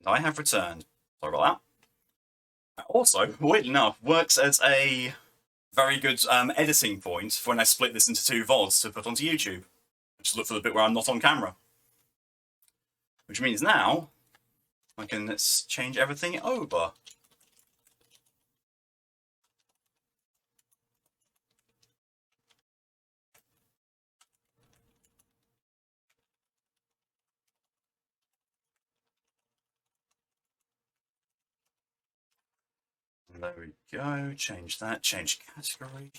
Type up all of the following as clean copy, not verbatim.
I have returned. Sorry about that. Also, weirdly enough, works as a very good editing point for when I split this into 2 VODs to put onto YouTube. Just look for the bit where I'm not on camera. Which means now, I can change everything over. There we go. Change that. Change category.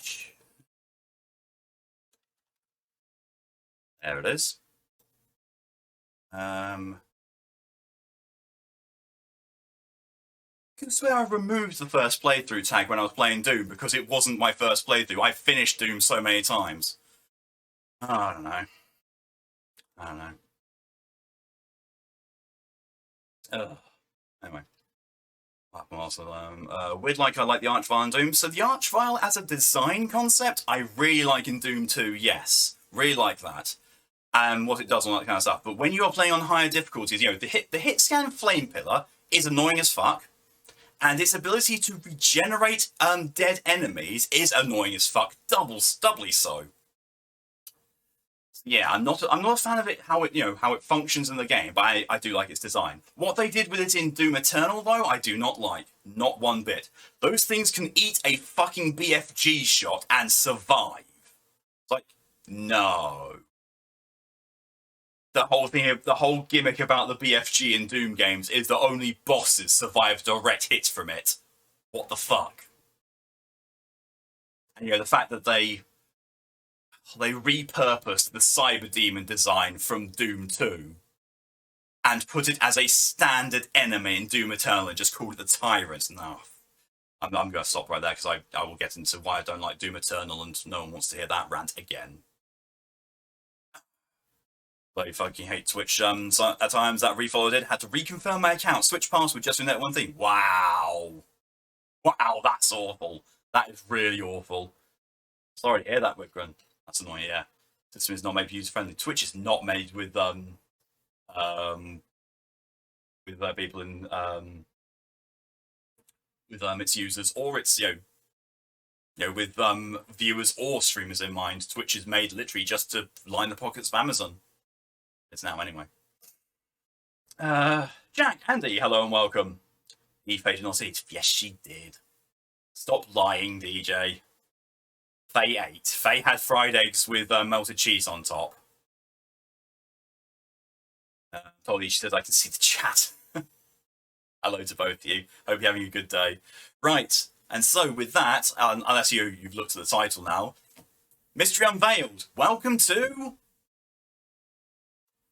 There it is. I can swear I removed the first playthrough tag when I was playing Doom because it wasn't my first playthrough. I finished Doom so many times. Oh, I don't know. I don't know. Anyway. Weird like I like the Archvile in Doom. So the Archvile as a design concept, I really like in Doom 2, yes. Really like that. And what it does and all that kind of stuff. But when you are playing on higher difficulties, you know, the hit scan flame pillar is annoying as fuck. And its ability to regenerate dead enemies is annoying as fuck. Doubly so. Yeah, I'm not a fan of it how it functions in the game, but I do like its design. What they did with it in Doom Eternal though, I do not like. Not one bit. Those things can eat a fucking BFG shot and survive. It's like, no. The whole gimmick about the BFG in Doom games is that only bosses survive direct hits from it. What the fuck? And the fact that they repurposed the Cyber Demon design from Doom 2 and put it as a standard enemy in Doom Eternal and just called it the Tyrant. No. I'm going to stop right there because I will get into why I don't like Doom Eternal and no one wants to hear that rant again. But I fucking hate Twitch. So at times that refollow did, had to reconfirm my account, switch password just doing that one thing. Wow. Wow, that's awful. That is really awful. Sorry to hear that, Whitgren. That's annoying, yeah. System is not made user friendly. Twitch is not made with people in with its users or its with viewers or streamers in mind. Twitch is made literally just to line the pockets of Amazon. It's now anyway. Jack, Andy, hello and welcome. Eve did not see it. Yes, she did. Stop lying, DJ. Faye ate. Faye had fried eggs with melted cheese on top. Told you, she said I can see the chat. Hello to both of you. Hope you're having a good day. Right, and so with that, unless you've looked at the title now, Mystery Unveiled. Welcome to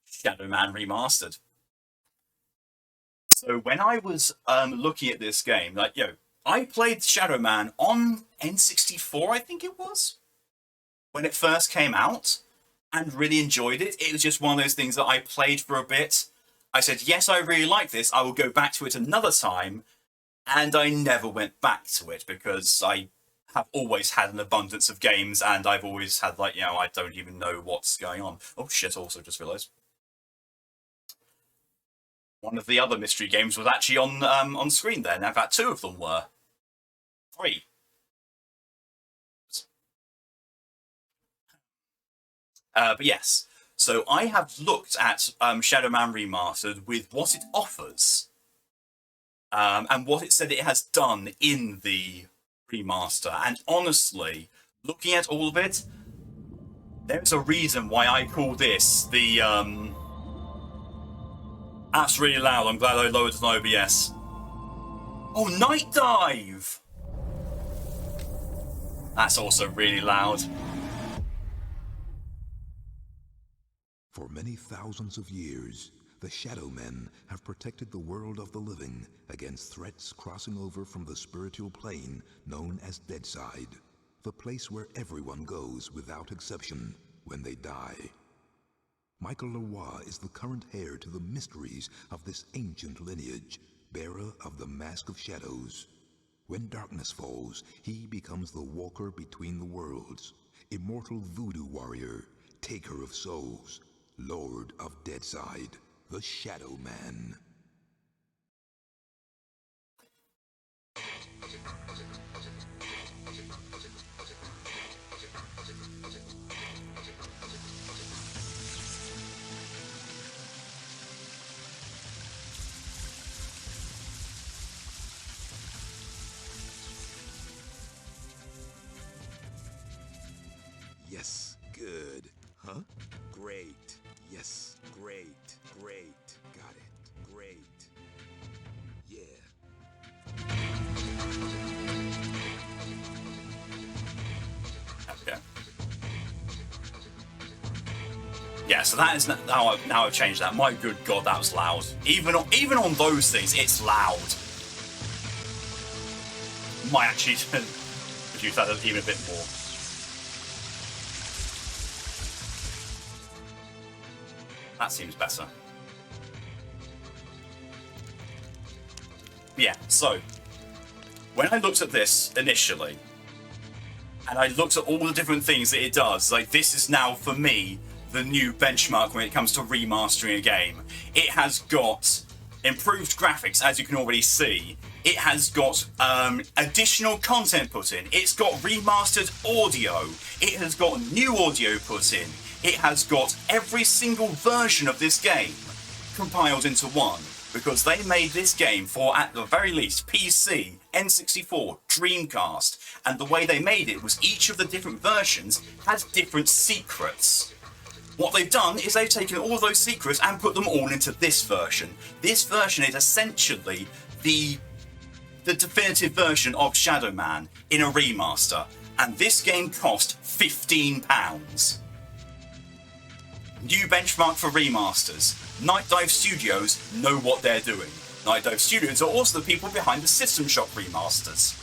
Shadow Man Remastered. So when I was looking at this game, I played Shadow Man on N64, I think it was, when it first came out, and really enjoyed it. It was just one of those things that I played for a bit. I said, yes, I really like this. I will go back to it another time. And I never went back to it because I have always had an abundance of games and I've always had, I don't even know what's going on. Oh, shit, also just realised. One of the other mystery games was actually on screen there. Now, in fact, 2 of them were. 3. But yes, so I have looked at Shadow Man Remastered with what it offers and what it said it has done in the remaster. And honestly, looking at all of it, there's a reason why I call this the... That's really loud. I'm glad I lowered an OBS. Oh, Night Dive! That's also really loud. For many thousands of years, the Shadow Men have protected the world of the living against threats crossing over from the spiritual plane known as Deadside, the place where everyone goes without exception when they die. Michael Leroy is the current heir to the mysteries of this ancient lineage, bearer of the Mask of Shadows. When darkness falls, he becomes the walker between the worlds, immortal voodoo warrior, taker of souls, Lord of Deadside, the Shadow Man. Yeah, so that is now I've changed that. My good God, that was loud. Even on those things, it's loud. Might actually reduce that even a bit more. That seems better. Yeah, so when I looked at this initially, and I looked at all the different things that it does, like this is now for me the new benchmark when it comes to remastering a game. It has got improved graphics, as you can already see. It has got additional content put in. It's got remastered audio. It has got new audio put in. It has got every single version of this game compiled into one, because they made this game for, at the very least, PC, N64, Dreamcast, and the way they made it was each of the different versions had different secrets. What they've done is they've taken all those secrets and put them all into this version. This version is essentially the definitive version of Shadow Man in a remaster, and this game cost £15. New benchmark for remasters. Night Dive Studios know what they're doing. Night Dive Studios are also the people behind the System Shock remasters.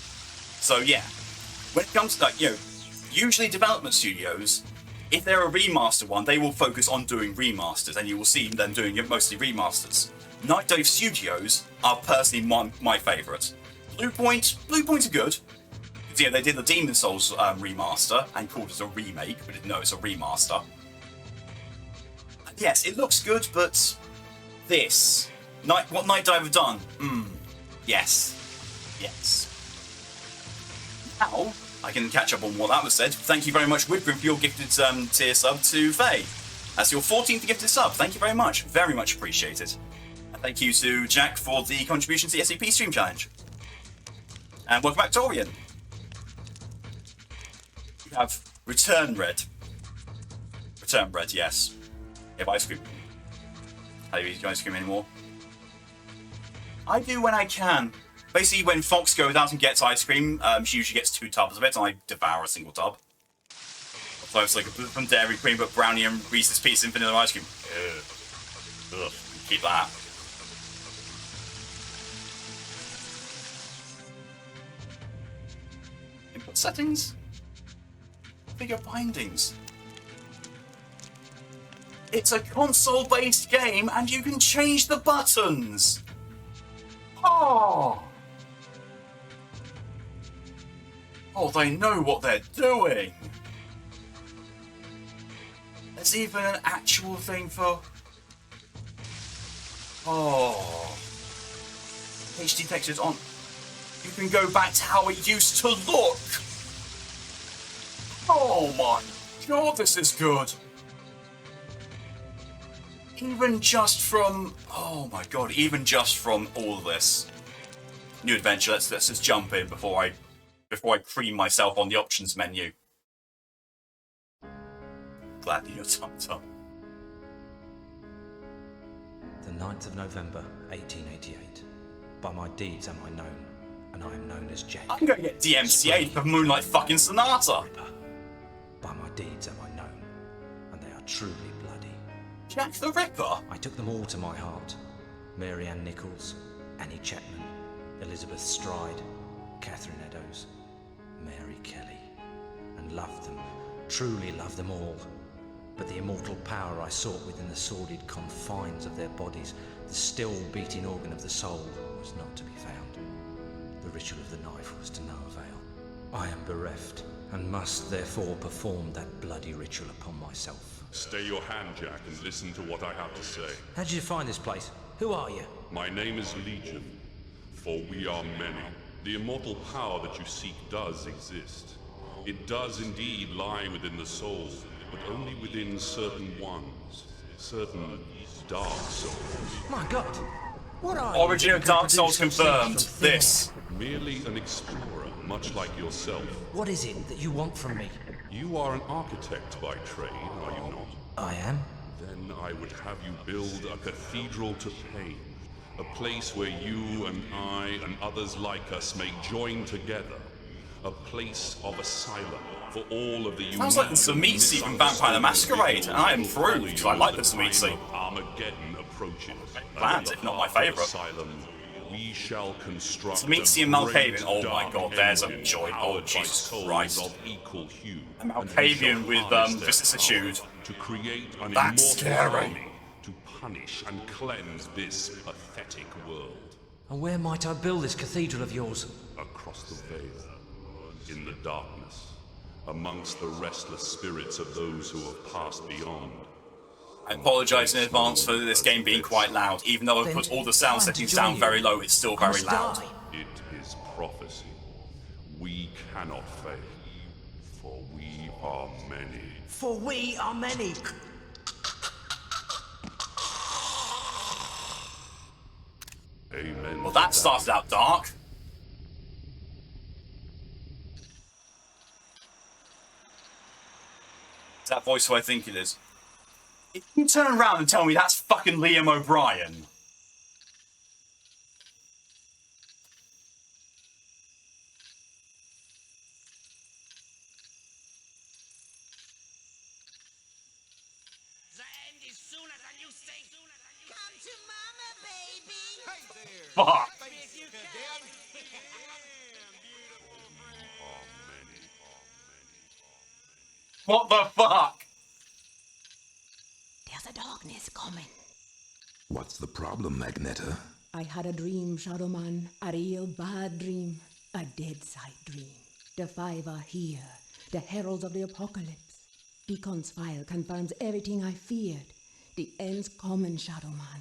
So yeah, when it comes to, like, usually development studios, if they're a remaster one, they will focus on doing remasters, and you will see them doing mostly remasters. Night Dive Studios are personally my favourite. Bluepoint are good. Yeah, they did the Demon Souls remaster and called it a remake, but no, it's a remaster. Yes, it looks good, but this, what Night Dive have done, yes. Now, I can catch up on what that was said. Thank you very much, Widgrim, for your gifted tier sub to Faye. That's your 14th gifted sub. Thank you very much. Very much appreciated. And thank you to Jack for the contribution to the SCP Stream Challenge. And welcome back, Torian. We have Return Red. Return Red, yes. You have ice cream. How do you eat ice cream anymore? I do when I can. Basically, when Fox goes out and gets ice cream, she usually gets 2 tubs of it, and I devour a single tub. So it's like from Dairy Cream, but brownie and Reese's Pieces and vanilla ice cream. Ugh. Keep that. Input settings? Figure bindings. It's a console-based game, and you can change the buttons! Oh! Oh, they know what they're doing! There's even an actual thing for... Oh... HD textures on... You can go back to how it used to look! Oh my god, this is good! Even just from... Oh my god, even just from all of this. New adventure, let's just jump in before I cream myself on the options menu. Glad you're tucked up. The 9th of November, 1888. By my deeds am I known, and I am known as Jack. I'm gonna get DMCA'd for Moonlight fucking Sonata. By my deeds am I known, and they are truly bloody. Jack the Ripper? I took them all to my heart. Mary Ann Nichols, Annie Chapman, Elizabeth Stride, Catherine Eddowes, Mary Kelly, and loved them, truly loved them all. But the immortal power I sought within the sordid confines of their bodies, the still beating organ of the soul, was not to be found. The ritual of the knife was to no avail. I am bereft, and must therefore perform that bloody ritual upon myself. Stay your hand, Jack, and listen to what I have to say. How did you find this place? Who are you? My name is Legion, for we are many. The immortal power that you seek does exist. It does indeed lie within the soul, but only within certain ones, certain dark souls. My God! What are Origin you? of Dark Souls confirmed. This. Merely an explorer, much like yourself. What is it that you want from me? You are an architect by trade, are you not? I am. Then I would have you build a cathedral to pain. A place where you and I and others like us may join together. a place of asylum for all of the Sounds like the Tzimisce from Vampire the Masquerade, and I am through, because I like the Tzimisce. Armageddon approaches. Plans, if not my favourite. We shall construct Tzimisce and Malkavian, oh my god, there's a joy. Oh, Jesus Christ. A Malkavian with vicissitude. To create an That's scary. army to punish and cleanse this pathetic world. And where might I build this cathedral of yours? Across the veil, in the darkness, amongst the restless spirits of those who have passed beyond. I apologise in advance for this game being quite loud. Even though I've put all the sound settings down very low, it's still very loud. It is prophecy. We cannot fail, for we are many. For we are many. Amen. Well, that started out dark. Is that voice who I think it is? If you turn around and tell me that's fucking Liam O'Brien. The end is sooner than you think. Come to mama, baby. Hey there. Fuck. What the fuck? There's a darkness coming. What's the problem, Magneta? I had a dream, Shadow Man. A real bad dream. A dead side dream. The five are here. The heralds of the apocalypse. Deacon's file confirms everything I feared. The end's coming, Shadow Man.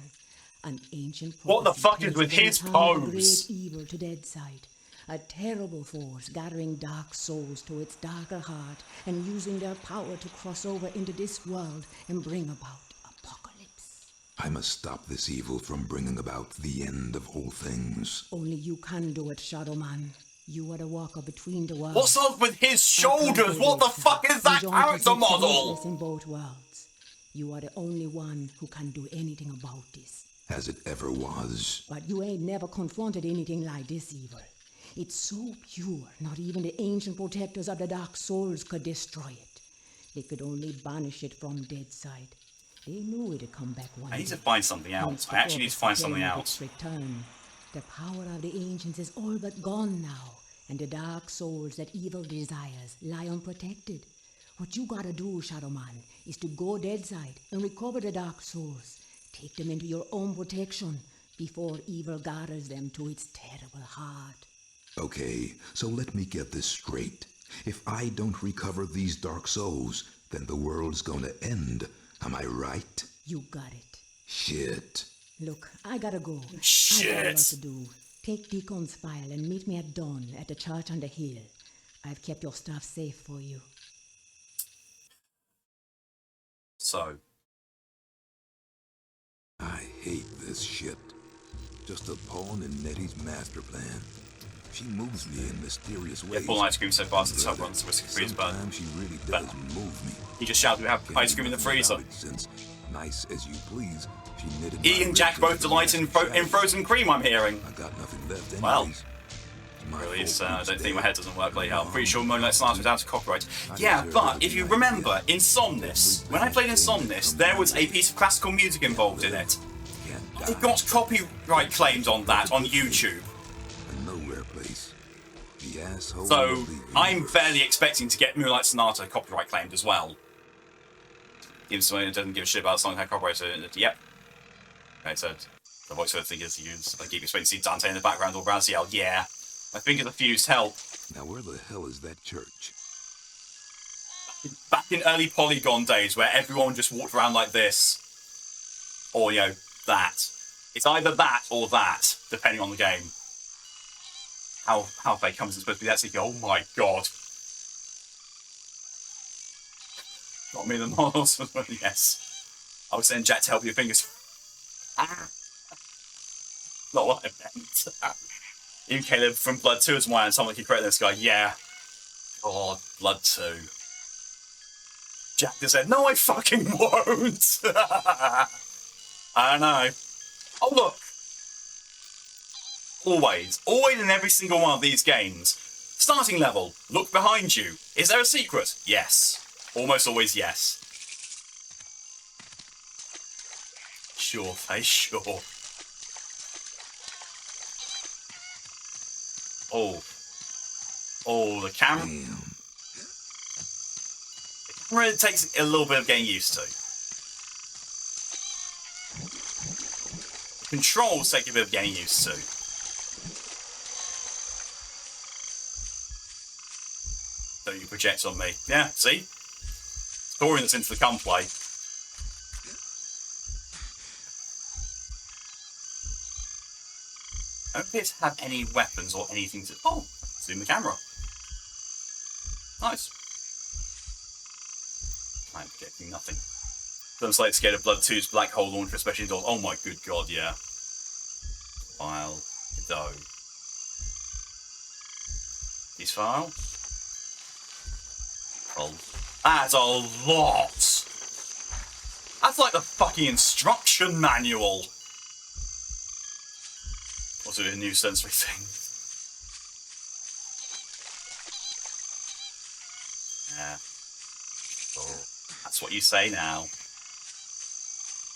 An ancient What the prophecy fuck is tells with of the his return of the pose? great evil to Deadside. A terrible force gathering dark souls to its darker heart and using their power to cross over into this world and bring about apocalypse. I must stop this evil from bringing about the end of all things. Only you can do it, Shadow Man. You are the walker between the worlds. What's up with his shoulders? What the fuck is that character model? In both worlds. You are the only one who can do anything about this. As it ever was. But you ain't never confronted anything like this evil. It's so pure, not even the ancient protectors of the Dark Souls could destroy it. They could only banish it from Deadside. They knew it'd come back one I need day. to find something else. I actually need to find something else. Return. The power of the ancients is all but gone now, and the dark souls that evil desires lie unprotected. What you gotta do, Shadow Man, is to go Deadside and recover the dark souls. Take them into your own protection before evil gathers them to its terrible heart. Okay, so let me get this straight. If I don't recover these dark souls, then the world's gonna end. Am I right? You got it. Shit. Look, I gotta go. I got a lot Shit. to do. Take Deacon's file and meet me at dawn at the church on the hill. I've kept your stuff safe for you. So, I hate this shit. Just a pawn in Nettie's master plan. She moves me in mysterious ways. full ice cream so fast it's runs whiskey free as burn. Sometimes she really does move me. He just shouted we have Can't ice cream in the do nothing freezer. about it Since, nice as you please, she knitted He my and Jack ribs both into delight in, nasty in frozen cream, I'm hearing. I got nothing left anyways. Well, It's my Really, fault I each don't day. think my head doesn't work like hell. I'm pretty sure Moonlight Stars was out of copyright. Yeah, but if you remember, Insomnis, when I played Insomnis, there was a piece of classical music involved in it. Can't It die. got copyright claimed on that on YouTube. A nowhere place. The asshole So of the I'm universe. fairly expecting to get Moonlight Sonata copyright claimed as well. Even someone who doesn't give a shit about a song had copyright. Yep. Okay, so the voice of the thing is used. I keep expecting to see Dante in the background or Raziel. Yeah. My fingers are fused. Help. Now where the hell is that church? Back in early Polygon days where everyone just walked around like this. Or, you know, that. It's either that or that, depending on the game. How fake comes it's supposed to be that sick? Oh my god. Got me the models. Yes. I was saying Jack to help your fingers. Not what I meant. Even Caleb from Blood 2 is why, and someone can correct this guy. Yeah. God, Blood 2. Jack just said, no, I fucking won't. I don't know. Oh, look. Always in every single one of these games, Starting level. Look behind you. Is there a secret? Yes. Almost always yes. Sure, face, sure. Oh. Oh, the camera. Damn. The camera takes a little bit of getting used to. The controls take a bit of getting used to. Don't you project on me. Yeah, see? Storing this into the gunplay. I don't appear to have any weapons or anything to... Oh, zoom the camera. Nice. I'm projecting nothing. Doesn't like Scared of Blood 2's black hole launcher, especially indoors. Oh my good god, yeah. File. Dough. These files. Oh, that's a lot. That's like the fucking instruction manual. What's it, a new sensory thing? Yeah. Oh, that's what you say now.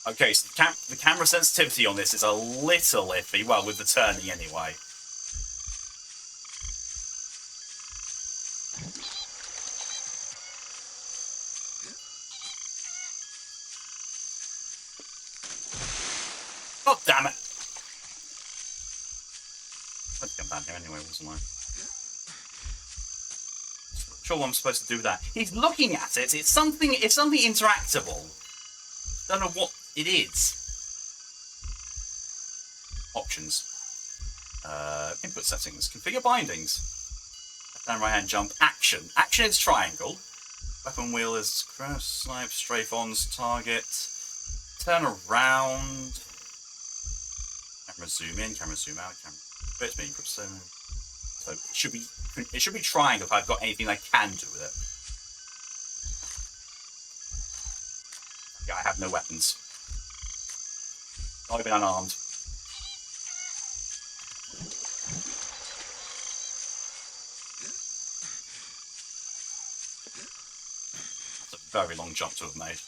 Okay, so the camera sensitivity on this is a little iffy. Well, with the turning anyway. God damn it! I had to come down here anyway, wasn't I? Sure what I'm supposed to do with that. He's looking at it. It's something interactable. Don't know what it is. Options. Input settings. Configure bindings. Left hand, right hand jump. Action. Action is triangle. Weapon wheel is crouch, snipe, strafe ons, target. Turn around. Camera zoom in, camera zoom out, camera. It's me, so it should be triangle if I've got anything I can do with it. Yeah, I have no weapons. Not even unarmed. That's a very long jump to have made.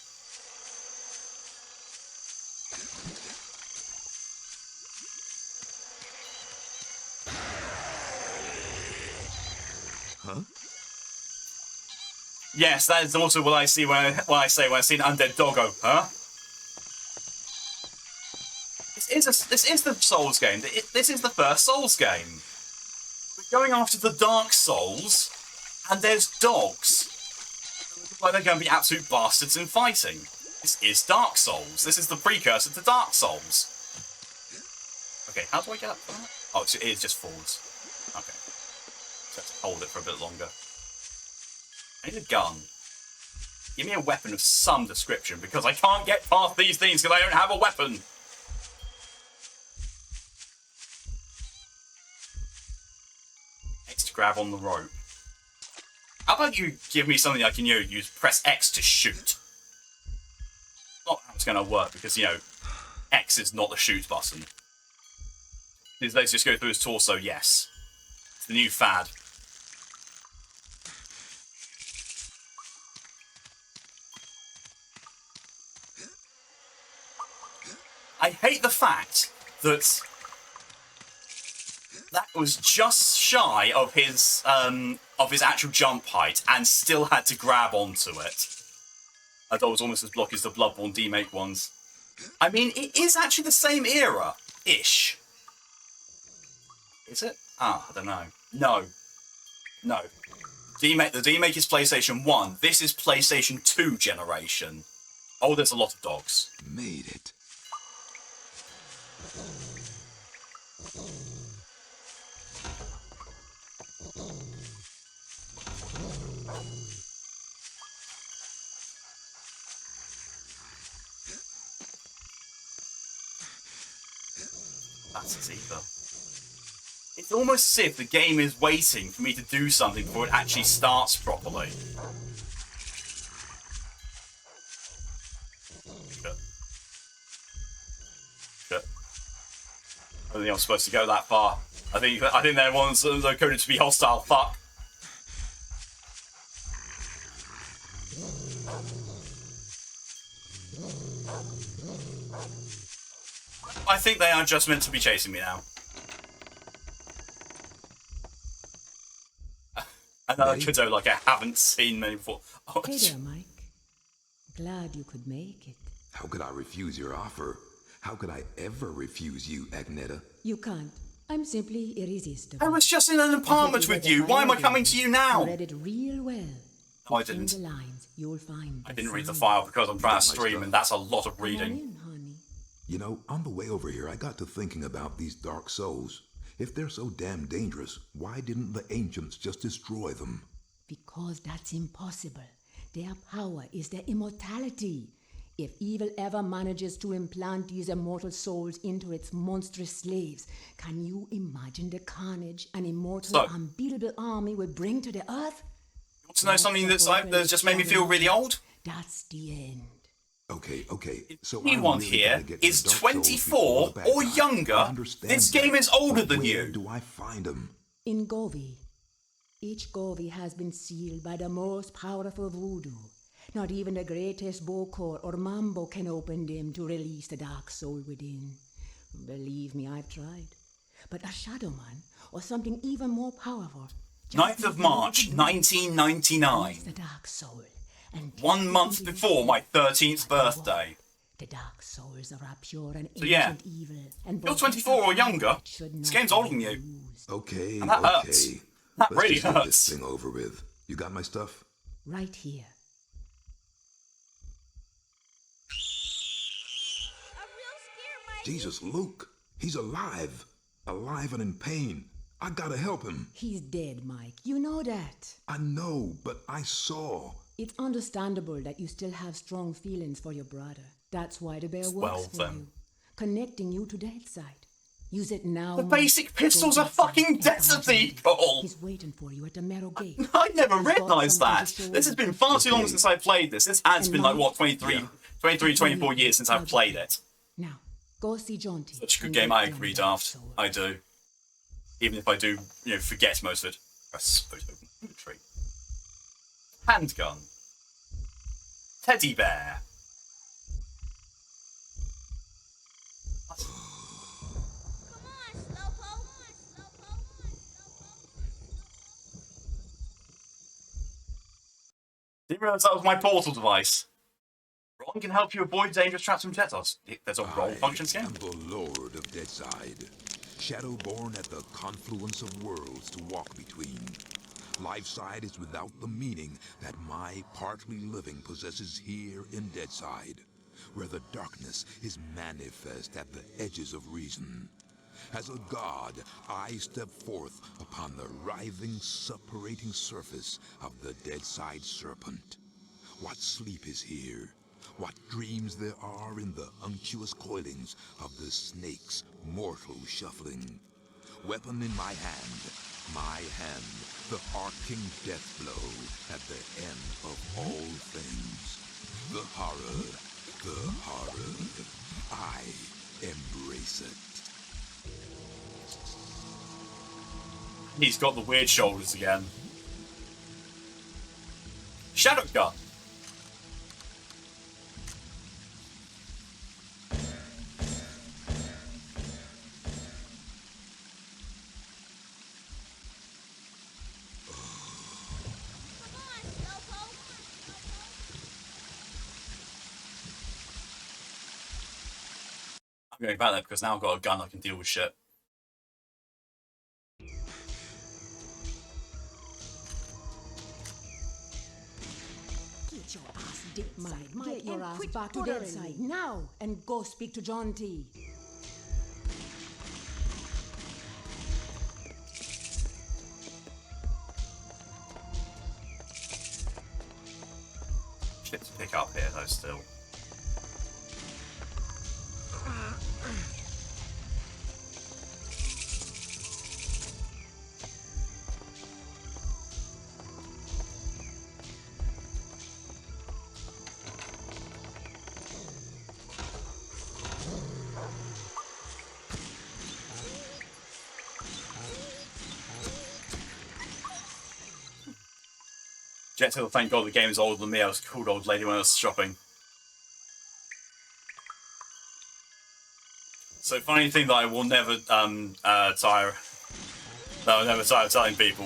Huh? Yes, that is also what I see when I see an undead doggo, huh? This is the Souls game. This is the first Souls game. We're going after the Dark Souls, and there's dogs. Like they're going to be absolute bastards in fighting. This is Dark Souls. This is the precursor to Dark Souls. Okay, how do I get up for that? Oh, it is just forwards. Okay. So I have to hold it for a bit longer. I need a gun. Give me a weapon of some description, because I can't get past these things because I don't have a weapon. X to grab on the rope. How about you give me something I can use press X to shoot? Not how it's going to work, because, X is not the shoot button. These legs just go through his torso, yes. It's the new fad. I hate the fact that that was just shy of his actual jump height and still had to grab onto it. I thought it was almost as blocky as the Bloodborne remake ones. I mean, it is actually the same era-ish. Is it? I don't know. No. The remake is PlayStation 1. This is PlayStation 2 generation. Oh, there's a lot of dogs. Made it. That's as either. It's almost as if the game is waiting for me to do something before it actually starts properly. Shit. I don't think I'm supposed to go that far. I think that one's coded to be hostile. Fuck. think they are just meant to be chasing me now. Another kiddo like I haven't seen many before. Oh, Hey there, Mike. Glad you could make it. How could I refuse your offer? How could I ever refuse you, Agneta? You can't. I'm simply irresistible. I was just in an apartment with you. Why am I coming to you now? I read it real well. No, I Between didn't. the lines, you'll find I didn't read the signs. file because I'm trying to stream, and that's a lot of Come on reading. in, honey. You know, on the way over here, I got to thinking about these dark souls. If they're so damn dangerous, why didn't the ancients just destroy them? Because that's impossible. Their power is their immortality. If evil ever manages to implant these immortal souls into its monstrous slaves, can you imagine the carnage an immortal, So- unbeatable army would bring to the earth? Want to know something that's just made me feel really old? That's the end. Okay. So Anyone really here gotta get is some dark souls 24 before the bad or guy. younger. I understand This that, game is older but than where you. do I find them? In Govi, each Govi has been sealed by the most powerful voodoo. Not even the greatest Bokor or Mambo can open them to release the dark soul within. Believe me, I've tried. But a Shadow Man, or something even more powerful. just 9th of needs a March, little 1999. release the dark soul. And take 1 it month into before his my soul. 13th birthday. The dark souls are a pure and So yeah, ancient evil. And you're possess 24 a or power younger. that should This not game's be older than you. used. Okay. And that hurts. That Let's really just get hurts. this thing over with. You got my stuff? Right here. A real scare, Mike. Jesus, Luke. He's alive. Alive and in pain. I gotta help him. He's dead, Mike. You know that. I know, but I saw. It's understandable that you still have strong feelings for your brother. That's why the bear works Well, for then. you, connecting you to Deadside. Use it now. The Mike. basic pistols Go are Deadside fucking and Death find him. Vehicle. He's waiting for you at the Meadow Gate. I never He's got realised something that. to show This has you. been far too long Okay. since I played this. This has And been like, Mike? what, 23, 24 years since I've played it. Now, go see Jaunty. Such a good and game, get I them agree, dark Daft. soul. I do. Even if I do, forget most of it. Press photo inventory. Handgun. Teddy bear. What? Come on, Slowpoke. Didn't realise that was my portal device. Ron can help you avoid dangerous traps from Jetos. There's a roll function I am game. the Lord of Deadside, Shadowborn at the confluence of worlds to walk between. Lifeside is without the meaning that my partly living possesses here in Deadside, where the darkness is manifest at the edges of reason. As a god, I step forth upon the writhing, suppurating surface of the Deadside Serpent. What sleep is here? What dreams there are in the unctuous coilings of the snake's mortal shuffling. Weapon in my hand, the arcing death blow at the end of all things. The horror, I embrace it. He's got the weird shoulders again. Shadow gun. Come on, Slowpoke. I'm going back there because now I've got a gun I can deal with shit. Get your ass dead, Mike. Mike, Get your and ass quit back to bothering Deadside me. now and go speak to Jaunty. Shit to pick up here though still. Jet Hill, thank God the game is older than me. I was a cool old lady when I was shopping. So funny thing that I will never tire. No, I'll never tire of telling people.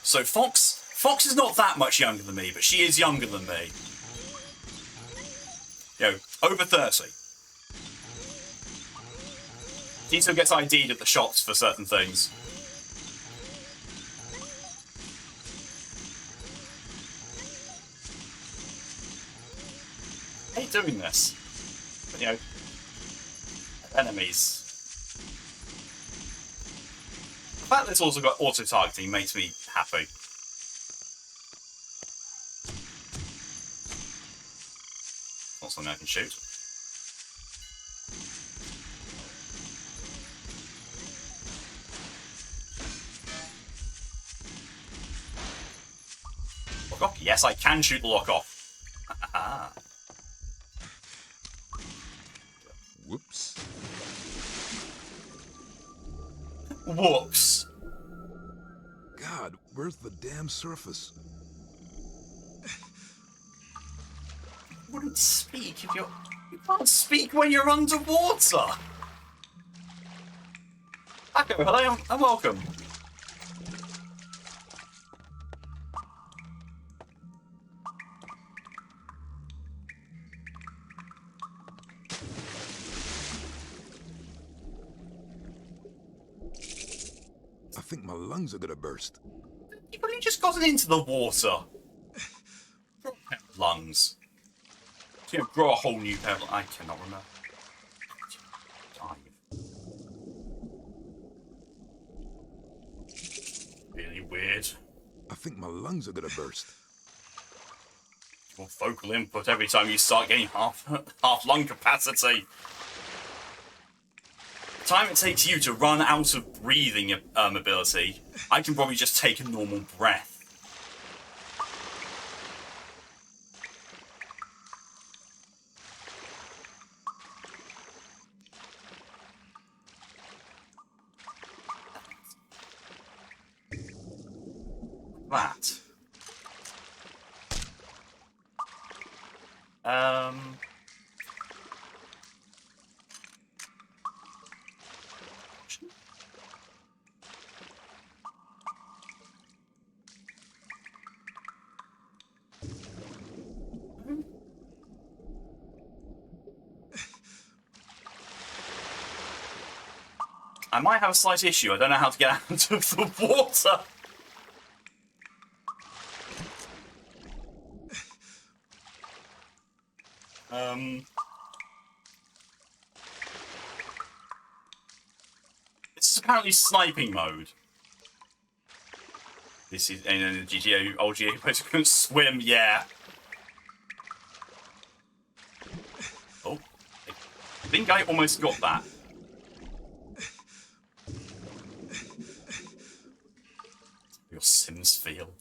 So Fox is not that much younger than me, but she is younger than me. You know, over 30. She still gets ID'd at the shops for certain things. I hate doing this. But, you know, enemies. The fact that it's also got auto-targeting makes me happy. Not something I can shoot. Lock off? Yes, I can shoot the lock off. Whoops. Whoops. God, where's the damn surface? You wouldn't speak if you're... You can't speak when you're underwater. Paco, hello and welcome. I think my lungs are gonna burst. You've only just gotten into the water. Lungs. You know, grow a whole new pair of... I cannot remember. Dive. Really weird. I think my lungs are gonna burst. Your vocal input every time you start getting half lung capacity. The time it takes you to run out of breathing ability, I can probably just take a normal breath. That. I might have a slight issue. I don't know how to get out of the water. This is apparently sniping mode. This is in the GTA, old GTA place you couldn't swim, yeah. Oh, I think I almost got that. Your Sims feel.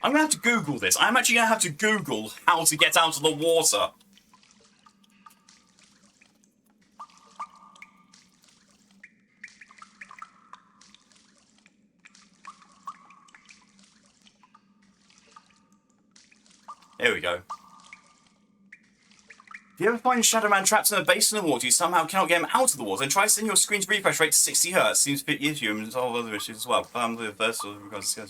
I'm gonna have to Google this. I'm actually gonna have to Google how to get out of the water. Here we go. If you ever find Shadow Man trapped in a basin of water, you somehow cannot get him out of the water, then try setting your screen's refresh rate to 60 Hz. Seems to fit you and solve other issues as well. The first or regards to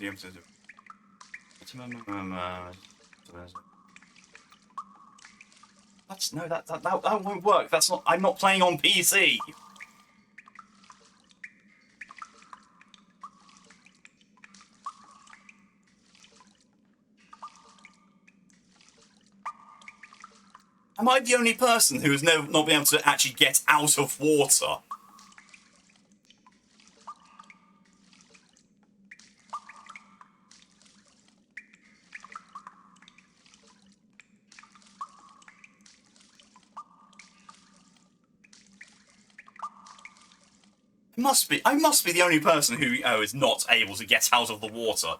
That's no, that won't work. That's not. I'm not playing on PC. Am I the only person who has not been able to actually get out of water? I must be the only person who is not able to get out of the water.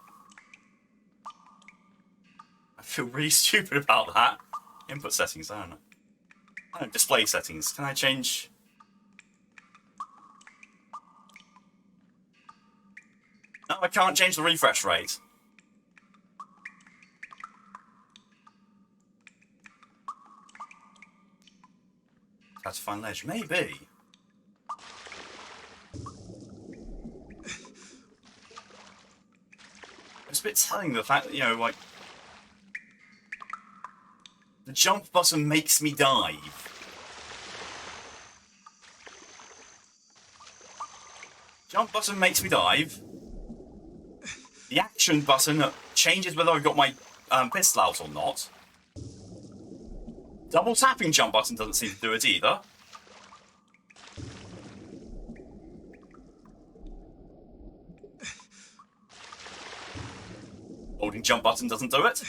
I feel really stupid about that. Input settings, I don't know. Oh, display settings. Can I change? No, I can't change the refresh rate. Had to find ledge. Maybe. It's a bit telling the fact that, you know, like, the jump button makes me dive. Jump button makes me dive. The action button changes whether I've got my pistol out or not. Double tapping jump button doesn't seem to do it either. Holding jump button doesn't do it.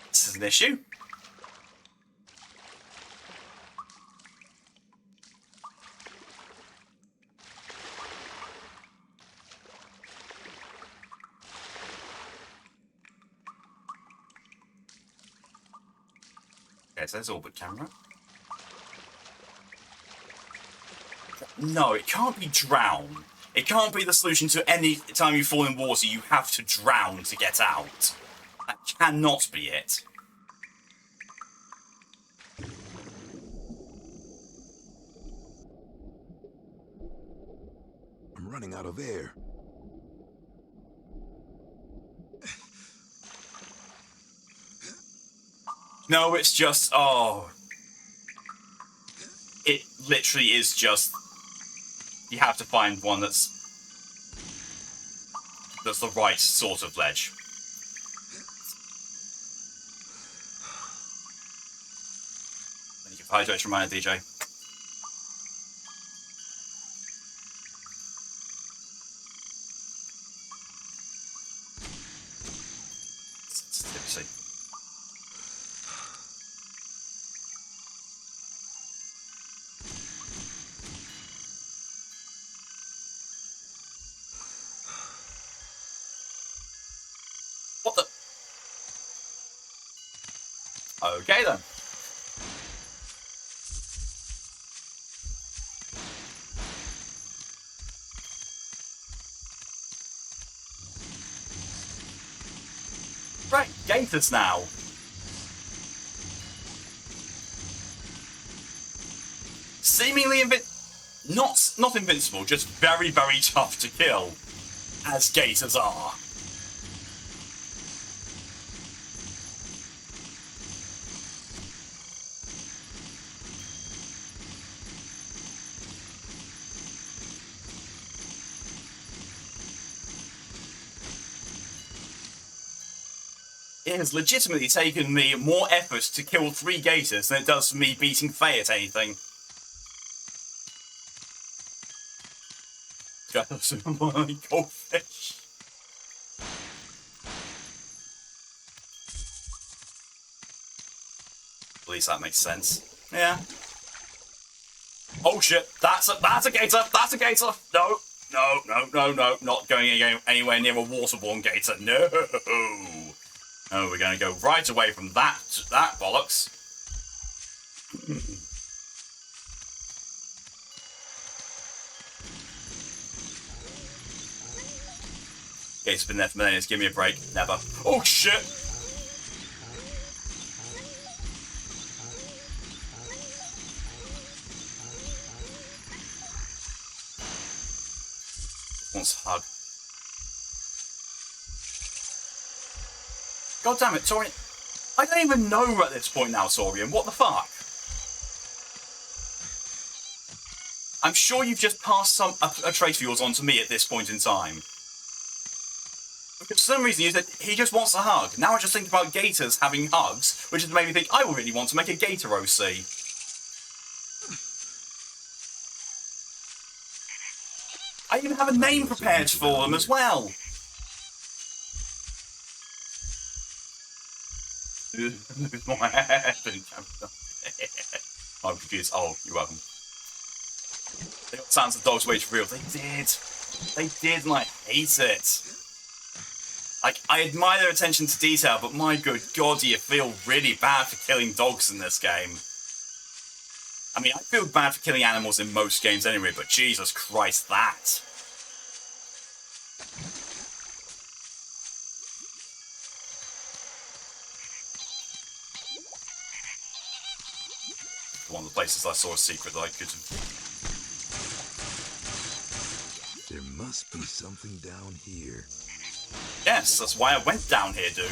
This is an issue. Okay, so there's orbit camera. No, it can't be drown. It can't be the solution to any time you fall in water, you have to drown to get out. That cannot be it. I'm running out of air. No, it's just, oh. It literally is just, you have to find one that's the right sort of ledge. Thank you for hydration reminder, DJ. Sensitivity. What the? Okay then. Right, gators now. Seemingly not invincible, just very, very tough to kill, as gators are. It has legitimately taken me more effort to kill 3 gators than it does for me beating Faye at anything. Just my goldfish. At least that makes sense. Yeah. Oh shit! That's a gator! That's a gator! No! No! No! No! No! Not going anywhere near a waterborne gator. No! Oh, we're going to go right away from that bollocks. Okay, it's been there for millennia. Give me a break. Never. Oh shit! Wants a hug. God damn it, Torian. I don't even know at this point now, Torian. What the fuck? I'm sure you've just passed a trait of yours on to me at this point in time. Because for some reason you said he just wants a hug. Now I just think about gators having hugs, which has made me think I will really want to make a gator OC. I even have a name prepared for them as well. My head. I'm confused. Oh, you're welcome. They got sounds of dogs wage for real. They did. They did, and I hate it. Like, I admire their attention to detail, but my good god, do you feel really bad for killing dogs in this game. I mean, I feel bad for killing animals in most games anyway, but Jesus Christ, that. One of the places I saw a secret that I could... There must be something down here. Yes, that's why I went down here, dude.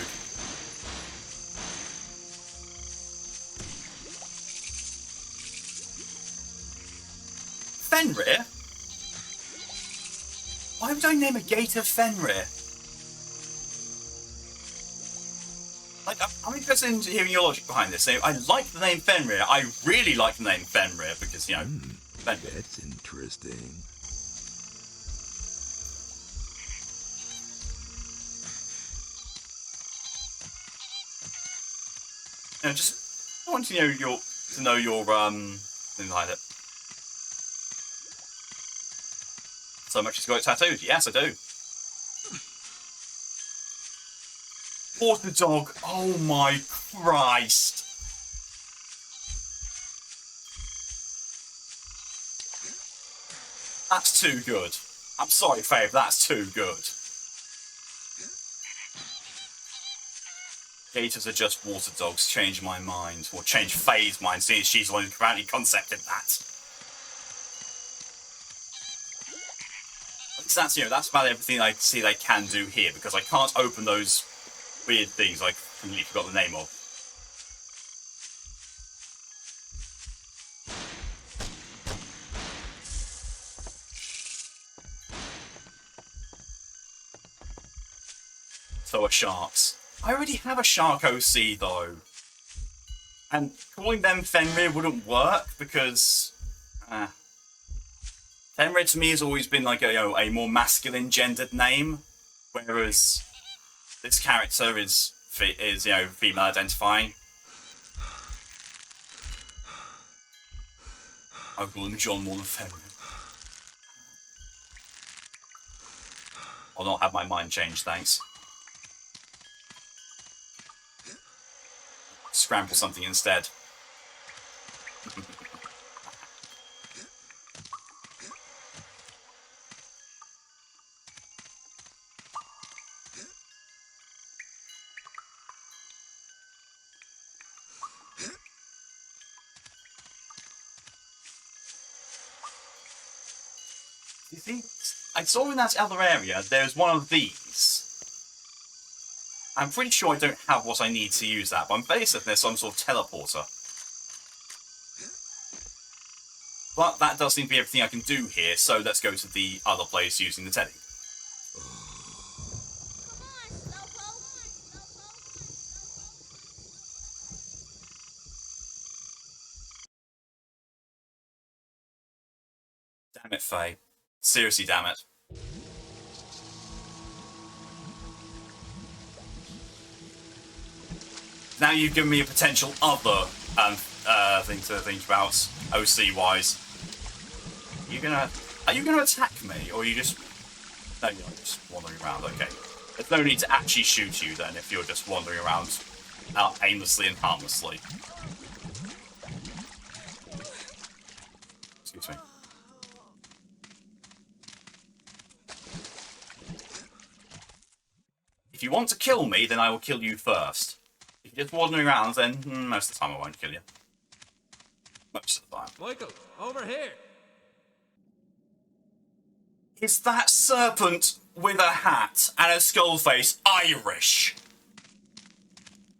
Fenrir? Why would I name a gate of Fenrir? Like, I'm interested in hearing your logic behind this. I like the name Fenrir. I really like the name Fenrir because, you know, Fenrir. That's interesting. You know, just I want to know your thing behind it. So much as got it tattooed. Yes, I do. Water dog. Oh my Christ. That's too good. I'm sorry, Faye, but that's too good. Gators are just water dogs. Change my mind. Or change Faye's mind, seeing she's the one who apparently concepted that. At least that's, you know, that's about everything I see they can do here, because I can't open those weird things I completely forgot the name of. So are sharks. I already have a shark OC though. And calling them Fenrir wouldn't work because Fenrir to me has always been like a, you know, a more masculine gendered name, whereas this character is you know, female identifying. I call him John more than Fenrir. I'll not have my mind changed, thanks. Scramble something instead. You see, I saw in that other area there's one of these. I'm pretty sure I don't have what I need to use that, but I'm fairly certain there's some sort of teleporter. But that does seem to be everything I can do here, so let's go to the other place using the teddy. Damn it, Faye. Seriously, damn it. Now you've given me a potential other thing to think about, OC-wise. Are you gonna attack me, or are you just... No, you're just wandering around, okay. There's no need to actually shoot you then, if you're just wandering around aimlessly and harmlessly. Excuse me. If you want to kill me, then I will kill you first. If you're just wandering around, then most of the time I won't kill you. Most of the time. Michael, over here. Is that serpent with a hat and a skull face Irish?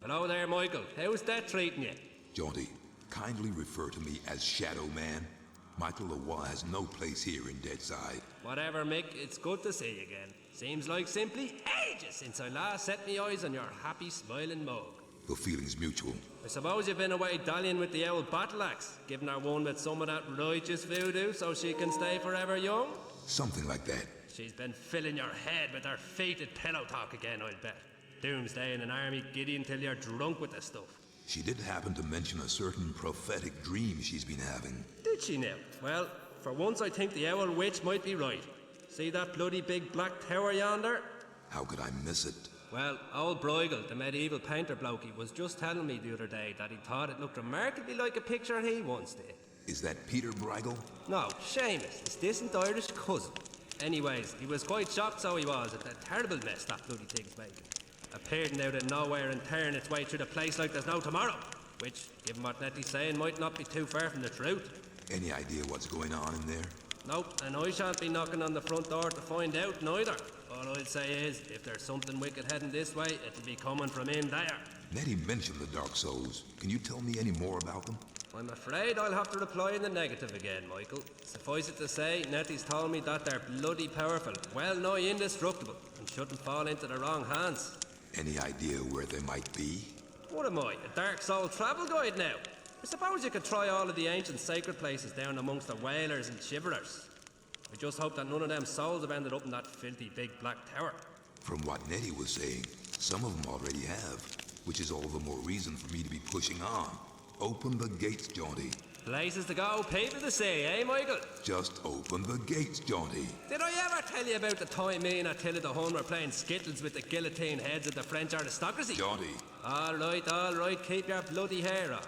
Hello there, Michael. How's that treating you? Jaunty, kindly refer to me as Shadow Man. Michael Leroy has no place here in Deadside. Whatever, Mick, it's good to see you again. Seems like simply ages since I last set me eyes on your happy, smiling mug. The feeling's mutual. I suppose you've been away dallying with the old battle axe, giving her one with some of that righteous voodoo so she can stay forever young? Something like that. She's been filling your head with her fated pillow talk again, I'll bet. Doomsday in an army giddy until you're drunk with the stuff. She did happen to mention a certain prophetic dream she's been having. Did she now? Well, for once I think the owl witch might be right. See that bloody big black tower yonder? How could I miss it? Well, old Bruegel, the medieval painter blokey, was just telling me the other day that he thought it looked remarkably like a picture he once did. Is that Peter Breigle? No, Seamus, his distant Irish cousin. Anyways, he was quite shocked, so he was, at the terrible mess that bloody thing's making. Appearing out of nowhere and tearing its way through the place like there's no tomorrow. Which, given what Nettie's saying, might not be too far from the truth. Any idea what's going on in there? Nope, and I shan't be knocking on the front door to find out neither. All I'll say is, if there's something wicked heading this way, it'll be coming from in there. Nettie mentioned the Dark Souls. Can you tell me any more about them? I'm afraid I'll have to reply in the negative again, Michael. Suffice it to say, Nettie's told me that they're bloody powerful, well nigh indestructible, and shouldn't fall into the wrong hands. Any idea where they might be? What am I, a Dark Soul travel guide now? I suppose you could try all of the ancient sacred places down amongst the whalers and shiverers. I just hope that none of them souls have ended up in that filthy big black tower. From what Nettie was saying, some of them already have, which is all the more reason for me to be pushing on. Open the gates, Jaunty. Places to go, people to see, eh, Michael? Just open the gates, Jaunty. Did I ever tell you about the time me and Attila the Hun were playing skittles with the guillotine heads of the French aristocracy? Jaunty. All right, keep your bloody hair on.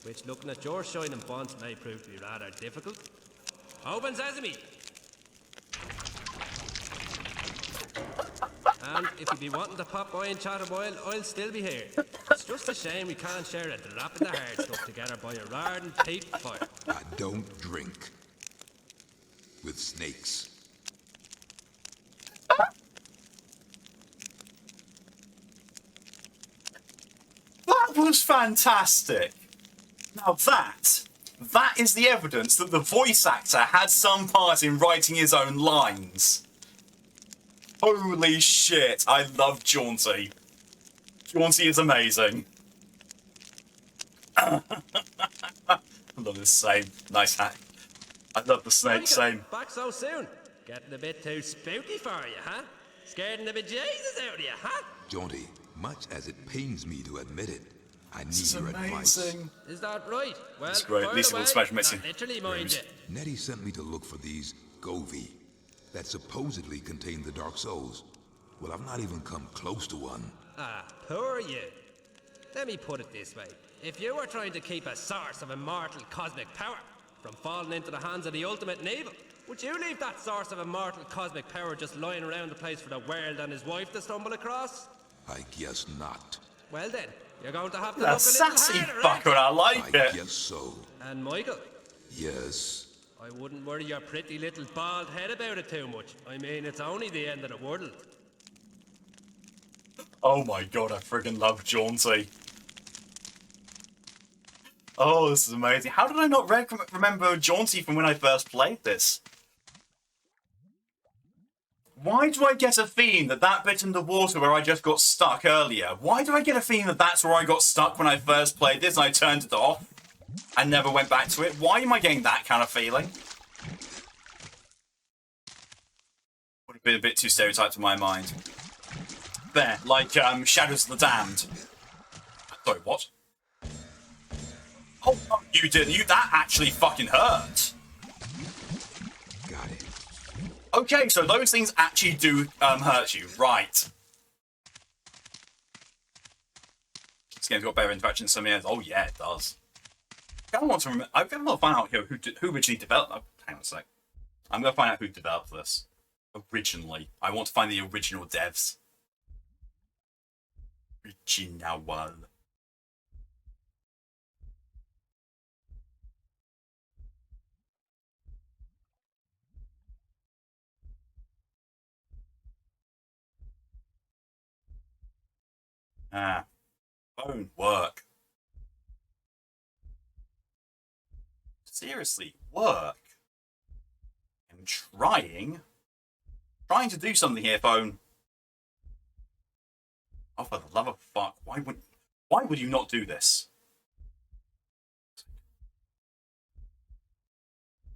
Which, looking at your shining fonts, may prove to be rather difficult. Open sesame! And if you be wanting to pop by and chat a while, I'll still be here. It's just a shame we can't share a drop of the hard stuff together by a roaring peat fire. I don't drink. With snakes. That was fantastic. Now that is the evidence that the voice actor had some part in writing his own lines. Holy shit, I love Jaunty. Jaunty is amazing. I love this same. Nice hat. I love the snake same. Back so soon? Getting a bit too spooky for you, huh? Scaring the bejesus out of you, huh? Jaunty, much as it pains me to admit it, I need This is your advice. amazing. Is that right? Well, It's great. At least it looks fire special away. mixing. Not literally, mind you. Nettie sent me to look for these Govi that supposedly contain the Dark Souls. Well, I've not even come close to one. Ah, poor you. Let me put it this way. If you were trying to keep a source of immortal cosmic power from falling into the hands of the ultimate in evil, would you leave that source of immortal cosmic power just lying around the place for the world and his wife to stumble across? I guess not. Well then, you're going to have to That look a little sassy harder, fucker, I like I it. guess so. And Michael, Yes. I wouldn't worry your pretty little bald head about it too much. I mean, it's only the end of the world. Oh my god, I friggin' love Jaunty. Oh, this is amazing. How did I not remember Jaunty from when I first played this? Why do I get a feeling that that bit in the water where I just got stuck earlier, why do I get a feeling that that's where I got stuck when I first played this and I turned it off and never went back to it? Why am I getting that kind of feeling? Would have been a bit too stereotyped in my mind. There, like Shadows of the Damned. Sorry, what? Oh, no, you didn't. That actually fucking hurt. Got it. Okay, so those things actually do hurt you, right? This game's got better interaction than some years. Oh yeah, it does. I want to remember. I'm gonna find out who originally developed. Oh, hang on a sec. I'm gonna find out who developed this originally. I want to find the original devs. Original one. Ah, won't work. Seriously, work. I'm trying to do something here, phone. Oh, for the love of fuck! Why would you not do this?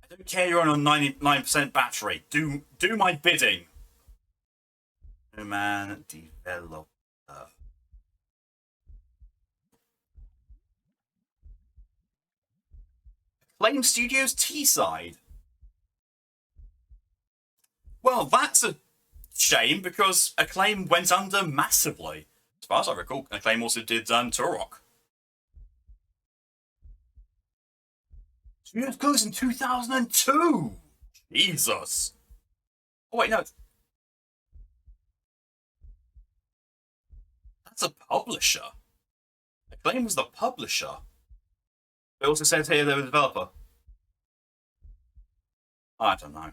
I don't care. You're on a 99% battery. Do my bidding. No man developer. Acclaim Studios T-side. Well, that's a shame because Acclaim went under massively. As far as I recall, Acclaim also did Turok. Studios closed in 2002. Jesus. Oh wait, no. That's a publisher. Acclaim was the publisher. It also says here they were the developer. I don't know.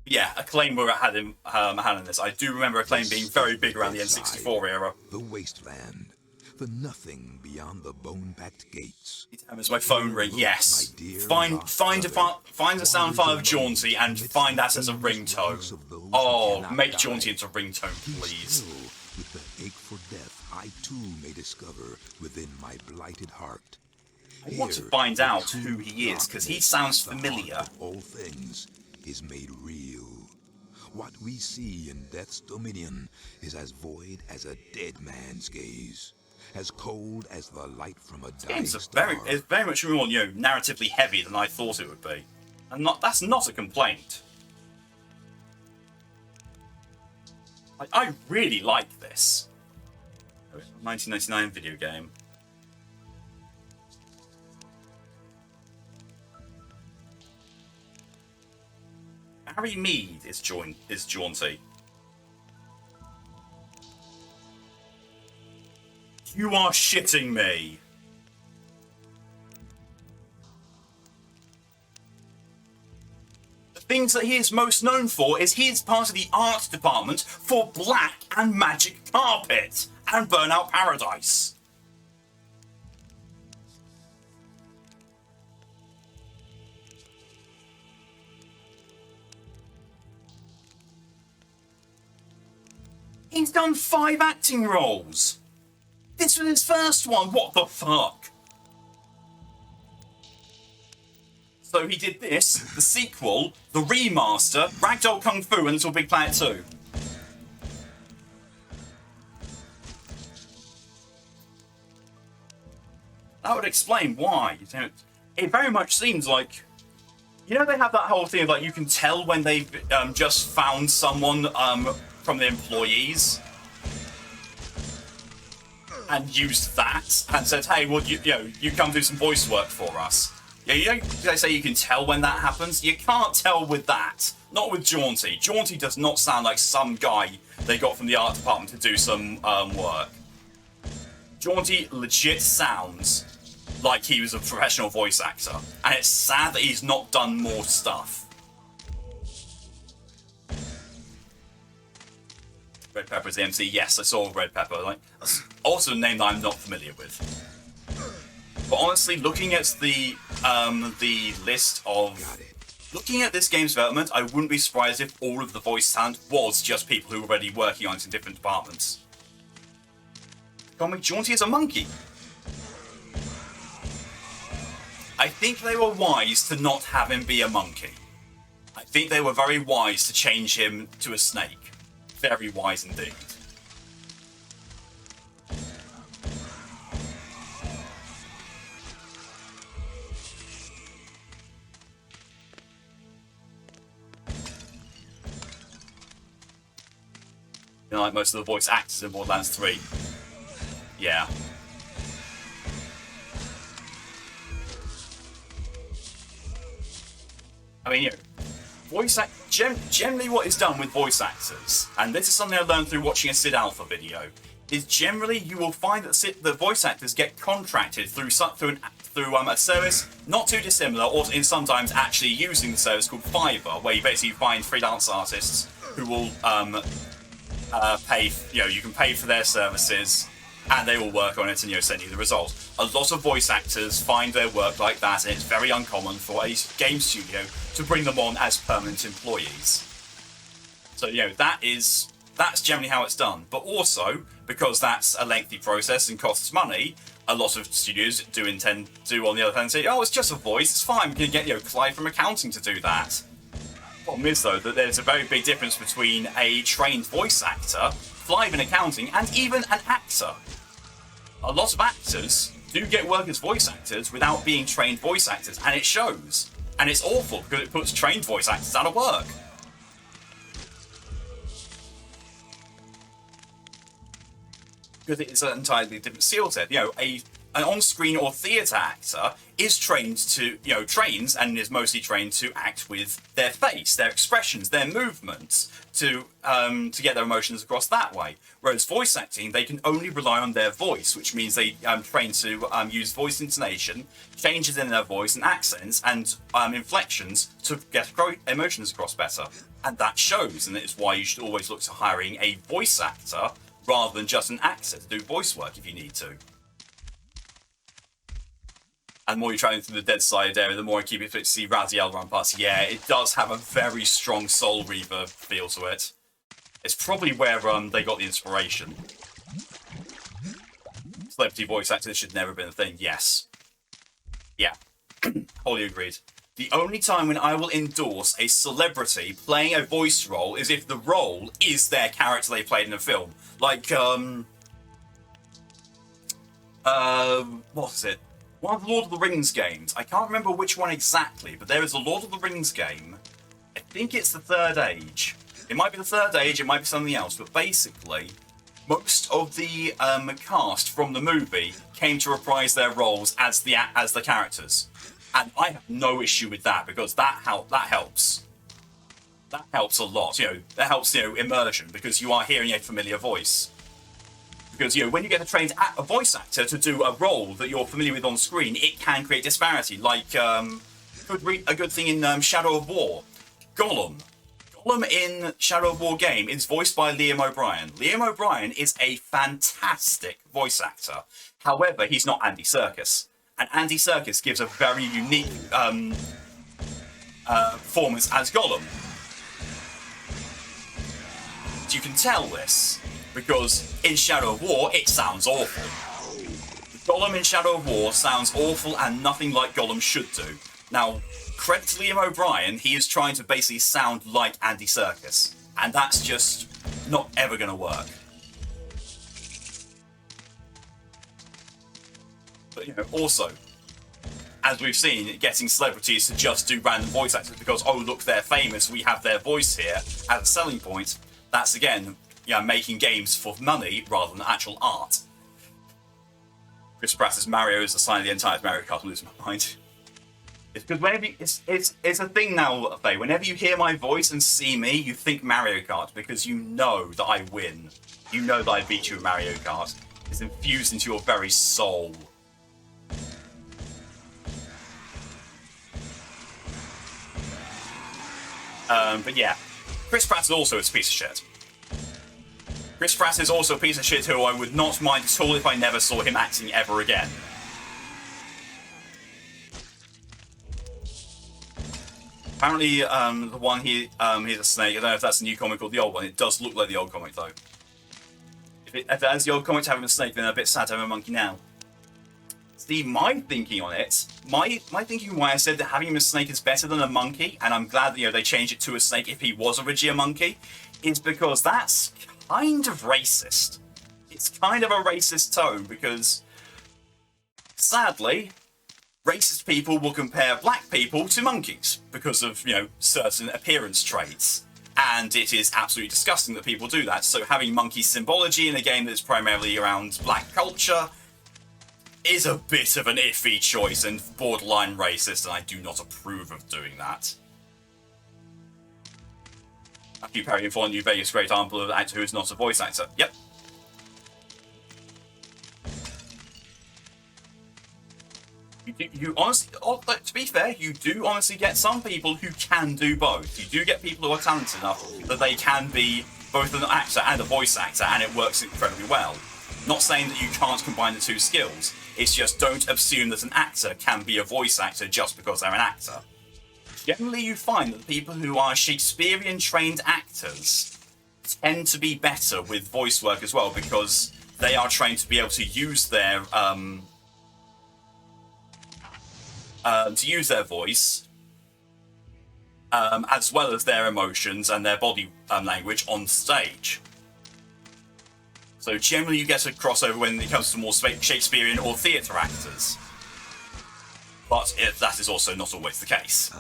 Yeah, Acclaim were had in this. I do remember Acclaim being very big around the N64 era. The wasteland, the nothing beyond the bone-packed gates. As my phone ring, yes. My dear Find lost a brother, sound file of Jaunty and find that as a ringtone. Oh, make Jaunty into a ringtone, please. Still, with the ache for death, I too may discover within my blighted heart. I want to find out who he is, because he sounds familiar. All things is made real. What we see in Death's dominion is as void as a dead man's gaze, as cold as the light from a dying star. It's very much more, narratively heavy than I thought it would be, and that's not a complaint. I really like this 1999 video game. Harry Mead is Jaunty. You are shitting me. The things that he is most known for is he is part of the art department for Black and Magic Carpet and Burnout Paradise. He's done 5 acting roles. This was his first one. What the fuck? So he did this, the sequel, the remaster, Ragdoll Kung Fu, and Little Big Planet 2. That would explain why. It very much seems like, they have that whole thing of like you can tell when they've just found someone from the employees and used that and said, hey, well, you come do some voice work for us. Yeah, they say you can tell when that happens. You can't tell with that. Not with Jaunty. Jaunty does not sound like some guy they got from the art department to do some work. Jaunty legit sounds like he was a professional voice actor, and it's sad that he's not done more stuff. Red Pepper is the MC. Yes, I saw Red Pepper. That's also a name that I'm not familiar with. But honestly, looking at the list of looking at this game's development, I wouldn't be surprised if all of the voice talent was just people who were already working on it in different departments. Comic Jaunty is a monkey. I think they were wise to not have him be a monkey. I think they were very wise to change him to a snake. Very wise indeed. Like most of the voice actors in Borderlands 3. Yeah. I mean, generally what is done with voice actors, and this is something I learned through watching a Sid Alpha video, is generally you will find that the voice actors get contracted through a service not too dissimilar, or in sometimes actually using the service called Fiverr, where you basically find freelance artists who will pay. You can pay for their services, and they will work on it and send you the result. A lot of voice actors find their work like that, and it's very uncommon for a game studio to bring them on as permanent employees. So that's generally how it's done. But also, because that's a lengthy process and costs money, a lot of studios do on the other hand say, oh, it's just a voice, it's fine, we can get Clive from accounting to do that. The problem is though that there's a very big difference between a trained voice actor, Clive in accounting, and even an actor. A lot of actors do get work as voice actors without being trained voice actors, and it shows. And it's awful because it puts trained voice actors out of work. Because it's an entirely different skill set. A an on-screen or theatre actor is trains and is mostly trained to act with their face, their expressions, their movements, to get their emotions across that way. Whereas voice acting, they can only rely on their voice, which means they train to use voice intonation, changes in their voice and accents and inflections to get emotions across better. And that shows, and it's why you should always look to hiring a voice actor rather than just an actor to do voice work if you need to. And the more you're traveling through the Dead Side area, the more you keep it fit to see Raziel run past. Yeah, it does have a very strong Soul Reaver feel to it. It's probably where they got the inspiration. Celebrity voice actors should never have been a thing. Yes. Yeah. Wholly agreed. The only time when I will endorse a celebrity playing a voice role is if the role is their character they played in a film. Like, what is it? One of the Lord of the Rings games. I can't remember which one exactly, but there is a Lord of the Rings game. I think it's the Third Age. It might be the Third Age, it might be something else, but basically, most of the cast from the movie came to reprise their roles as the characters. And I have no issue with that, because that helps. That helps a lot. That helps, immersion, because you are hearing a familiar voice. Because, when you get a voice actor to do a role that you're familiar with on screen, it can create disparity. Like, a good thing in Shadow of War. Gollum. Gollum in Shadow of War game is voiced by Liam O'Brien. Liam O'Brien is a fantastic voice actor. However, he's not Andy Serkis. And Andy Serkis gives a very unique performance as Gollum. You can tell this, because in Shadow of War, it sounds awful. Gollum in Shadow of War sounds awful and nothing like Gollum should do. Now, credit to Liam O'Brien, he is trying to basically sound like Andy Serkis. And that's just not ever going to work. But, also, as we've seen, getting celebrities to just do random voice actors because, oh, look, they're famous, we have their voice here, as a selling point, that's, again, making games for money rather than actual art. Chris Pratt's Mario is the sign of the entire Mario Kart. I'm losing my mind. It's because whenever it's a thing now, Faye. Whenever you hear my voice and see me, you think Mario Kart because you know that I win. You know that I beat you in Mario Kart. It's infused into your very soul. But yeah, Chris Pratt is also a piece of shit. Chris Pratt is also a piece of shit who I would not mind at all if I never saw him acting ever again. Apparently, the one he's a snake. I don't know if that's the new comic or the old one. It does look like the old comic, though. If it has the old comic to having a snake, then I'm a bit sad to have a monkey now. See, my thinking on it, my thinking why I said that having him a snake is better than a monkey, and I'm glad that they changed it to a snake if he was originally a monkey, is because that's kind of racist. It's kind of a racist tone because, sadly, racist people will compare black people to monkeys because of, certain appearance traits. And it is absolutely disgusting that people do that. So having monkey symbology in a game that's primarily around black culture is a bit of an iffy choice and borderline racist, and I do not approve of doing that. Matthew Perry informed you Vegas great example of an actor who is not a voice actor. Yep. You honestly, to be fair, you do honestly get some people who can do both. You do get people who are talented enough that they can be both an actor and a voice actor, and it works incredibly well. Not saying that you can't combine the two skills. It's just don't assume that an actor can be a voice actor just because they're an actor. Generally, you find that the people who are Shakespearean-trained actors tend to be better with voice work as well because they are trained to be able to use their voice as well as their emotions and their body language on stage. So generally, you get a crossover when it comes to more Shakespearean or theatre actors. But that is also not always the case.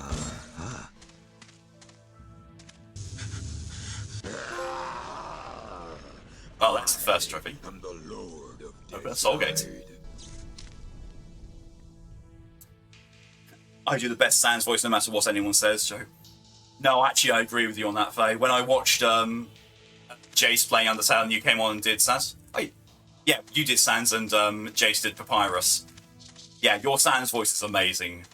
Well, that's the first trophy. I'm the Lord of Open a soul gate. I do the best Sans voice no matter what anyone says, so... No, actually, I agree with you on that, Faye. When I watched Jace playing Undertale and you came on and did Sans... Oh, yeah, you did Sans and Jace did Papyrus. Yeah, your Sans voice is amazing.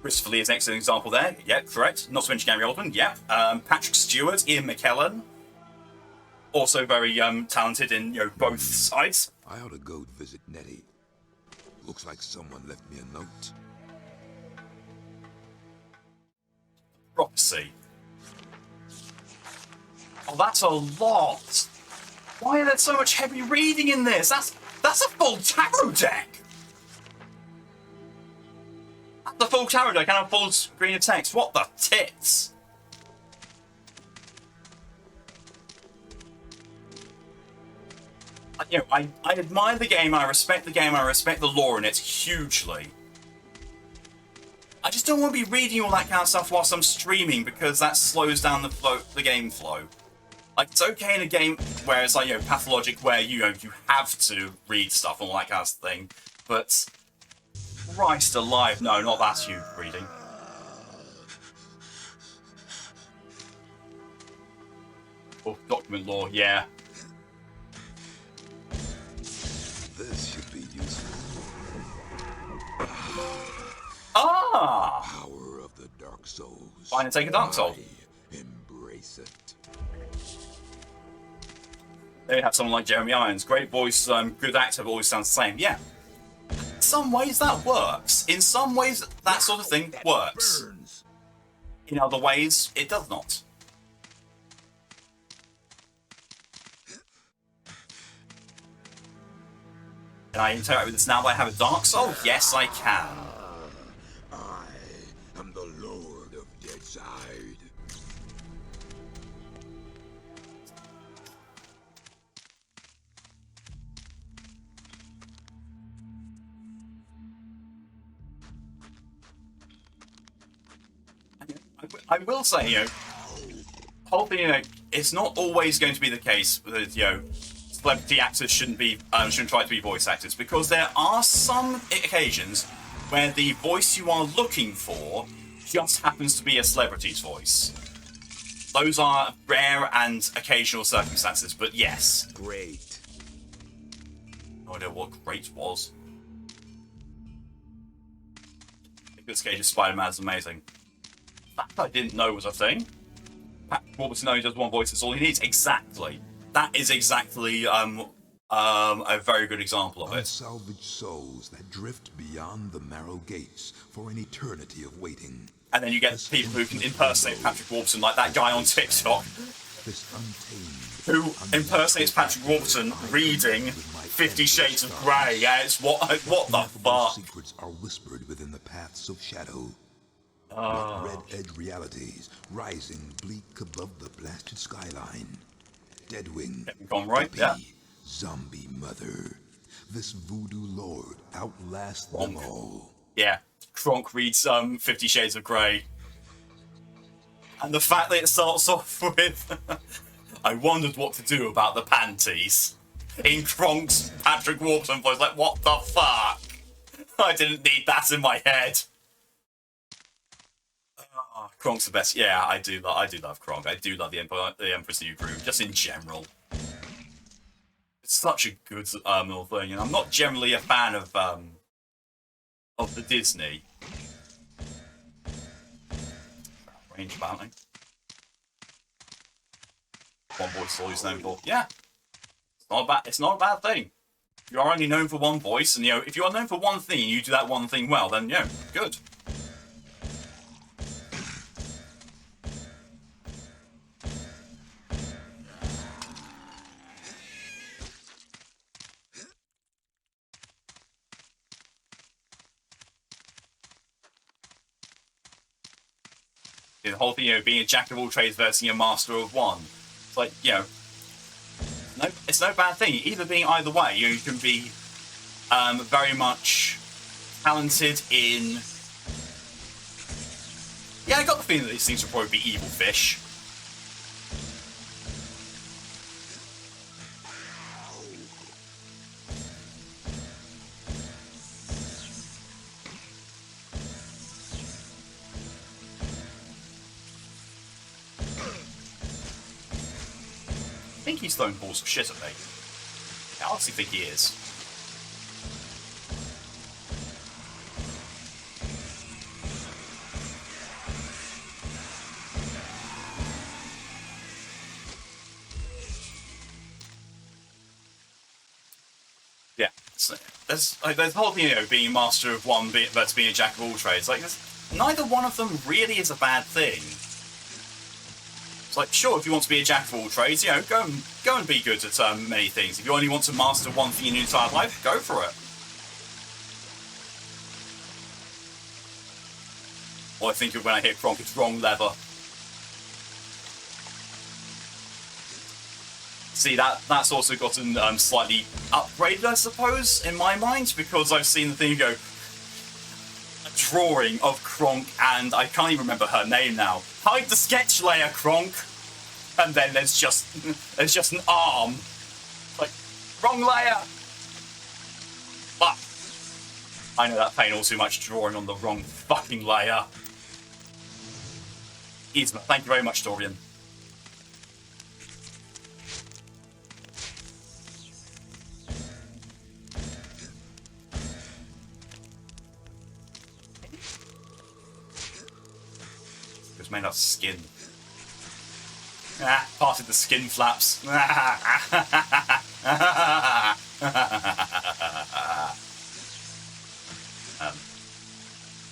Christopher Lee is an excellent example there. Yeah, correct. Not to mention Gary Oldman. Yeah. Patrick Stewart, Ian McKellen. Also very talented in both sides. I ought to go visit Nettie. Looks like someone left me a note. Prophecy. Oh, that's a lot. Why is there so much heavy reading in this? That's a full tarot deck. That's a full tarot deck and a full screen of text. What the tits? I admire the game, I respect the game, I respect the lore in it hugely. I just don't want to be reading all that kind of stuff whilst I'm streaming because that slows down the game flow. Like, it's okay in a game where it's like, pathologic, where, you have to read stuff and all that kind of thing, but Christ alive, no, not that you reading. Oh, document lore, yeah. This should be useful. Ah! Power of the Dark Souls. Find and take a Dark Soul. Embrace it. There you have someone like Jeremy Irons. Great voice, good actor, but always sounds the same. Yeah. In some ways that works. In some ways that sort of thing works. In other ways, it does not. Can I interact with this now that I have a Dark Soul? Yes, I can. I am the Lord of Deadside. I will say, whole thing, it's not always going to be the case that, celebrity actors shouldn't try to be voice actors, because there are some occasions where the voice you are looking for just happens to be a celebrity's voice. Those are rare and occasional circumstances, but yes. Great. No idea what great was. Nicolas Cage's Spider-Man is amazing. That I didn't know was a thing. Patrick Warburton only does one voice, that's all he needs. Exactly. That is exactly a very good example of it. Unsalvaged souls that drift beyond the marrow gates for an eternity of waiting. And then you get people who can impersonate Patrick Warburton, like that guy on TikTok, This untamed, who impersonates Patrick Warburton reading 50 Shades of Grey. Yeah, it's what the ineffable fuck? secrets are whispered within the paths of shadow. Like red-edge realities rising bleak above the blasted skyline. Deadwing, Gone right, Hippie, yeah. Zombie Mother. This voodoo lord outlasts them all. Yeah, Kronk reads 50 Shades of Grey. And the fact that it starts off with, I wondered what to do about the panties. In Kronk's Patrick Warburton voice, like, what the fuck? I didn't need that in my head. Kronk's the best. Yeah, I do love Kronk. I do love the Emperor's New Groove, just in general. It's such a good little thing, and I'm not generally a fan of the Disney. Range Bounty. One voice is all he's known for. Yeah. It's not a bad thing. If you are only known for one voice, and if you are known for one thing and you do that one thing well, then good. The whole thing, being a jack of all trades versus a master of one. It's like, no, it's no bad thing. Either way, you can be very much talented in. Yeah, I got the feeling that these things would probably be evil fish. think he's throwing balls of shit at me. I honestly think he is. Yeah, so there's the whole thing, you know, being master of one versus being a jack of all trades. Like, neither one of them really is a bad thing. It's like, sure, if you want to be a jack of all trades, you know, go and be good at many things. If you only want to master one thing in your entire life, go for it. All I think of when I hit Kronk, it's wrong lever. See, that's also gotten slightly upgraded, I suppose, in my mind, because I've seen the thing go, a drawing of Kronk, and I can't even remember her name now. Hide the sketch layer, Kronk! And then there's just an arm. Like, wrong layer! Fuck. I know that pain all too much, drawing on the wrong fucking layer. Yzma, thank you very much, Dorian. It's made out of skin. Ah, parted the skin flaps.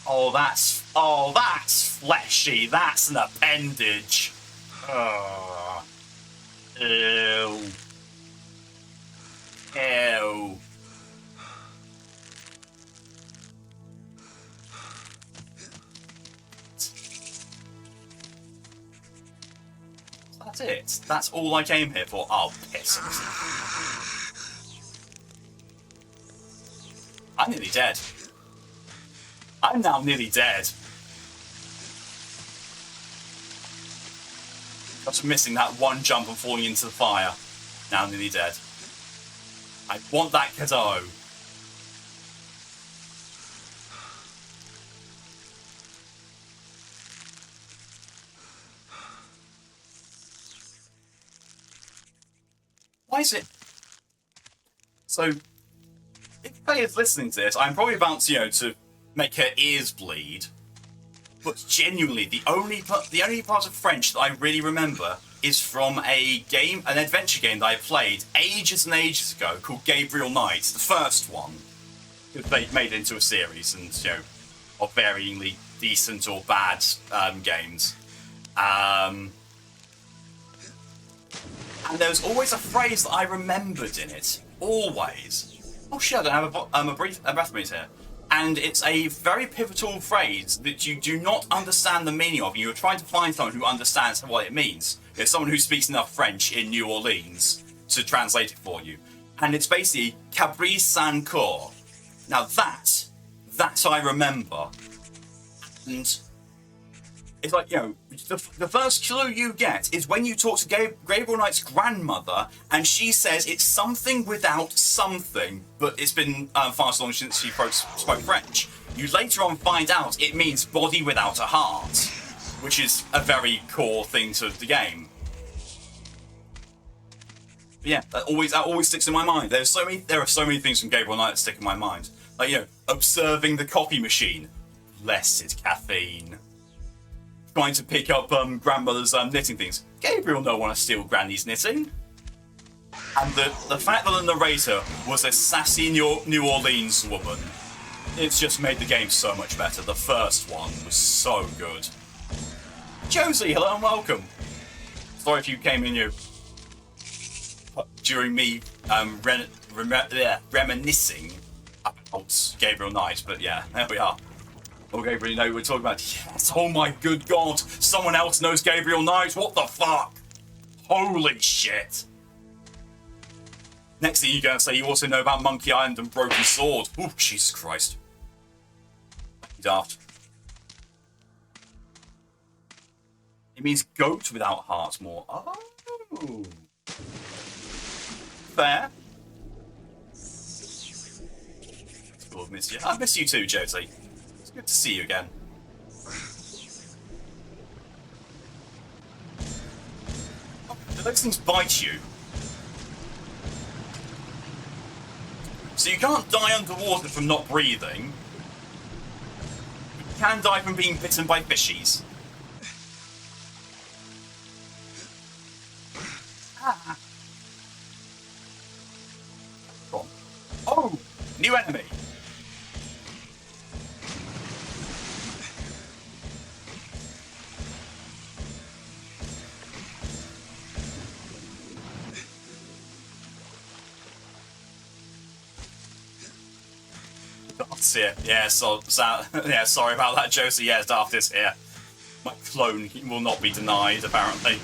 Oh, that's fleshy. That's an appendage. Oh. Ew. Ew. That's it. That's all I came here for. Oh, piss. I'm nearly dead. I'm now nearly dead. Just missing that one jump and falling into the fire. Now nearly dead. I want that cadeau. Why is it? So, if Faye is listening to this, I'm probably about to, to make her ears bleed. But genuinely, the only part of French that I really remember is from an adventure game that I played ages and ages ago called Gabriel Knight, the first one. They made it into a series, and of varyingly decent or bad games. And there was always a phrase that I remembered in it. Always. Oh shit, I don't have a breath minute here. And it's a very pivotal phrase that you do not understand the meaning of. You're trying to find someone who understands what it means. There's someone who speaks enough French in New Orleans to translate it for you. And it's basically Cabrice Sans Corps. Now that I remember. And it's like, the first clue you get is when you talk to Gabriel Knight's grandmother, and she says it's something without something, but it's been far so long since she spoke French. You later on find out it means body without a heart, which is a very core thing to the game. But yeah, that always sticks in my mind. There are so many things from Gabriel Knight that stick in my mind. Like, observing the copy machine. Blessed caffeine. Trying to pick up grandmother's knitting things. Gabriel don't want to steal Granny's knitting. And the fact that the narrator was a sassy New Orleans woman, it's just made the game so much better. The first one was so good. Josie, hello and welcome. Sorry if you came in during me reminiscing about Gabriel Knight, but yeah, there we are. Oh, Gabriel Knight, we're talking about, yes, oh my good god, someone else knows Gabriel Knight, what the fuck? Holy shit. Next thing you're going to say, you also know about Monkey Island and Broken Sword. Oh, Jesus Christ. Daft. It means goat without heart more. Oh. Fair. I've missed you. I've missed you too, Josie. It's good to see you again. Oh, do those things bite you? So you can't die underwater from not breathing. You can die from being bitten by fishies. Ah. Come on. Oh! New enemy! Daft's here. Yeah, yeah, sorry about that, Josie. Yeah, Daft is here. My clone will not be denied, apparently.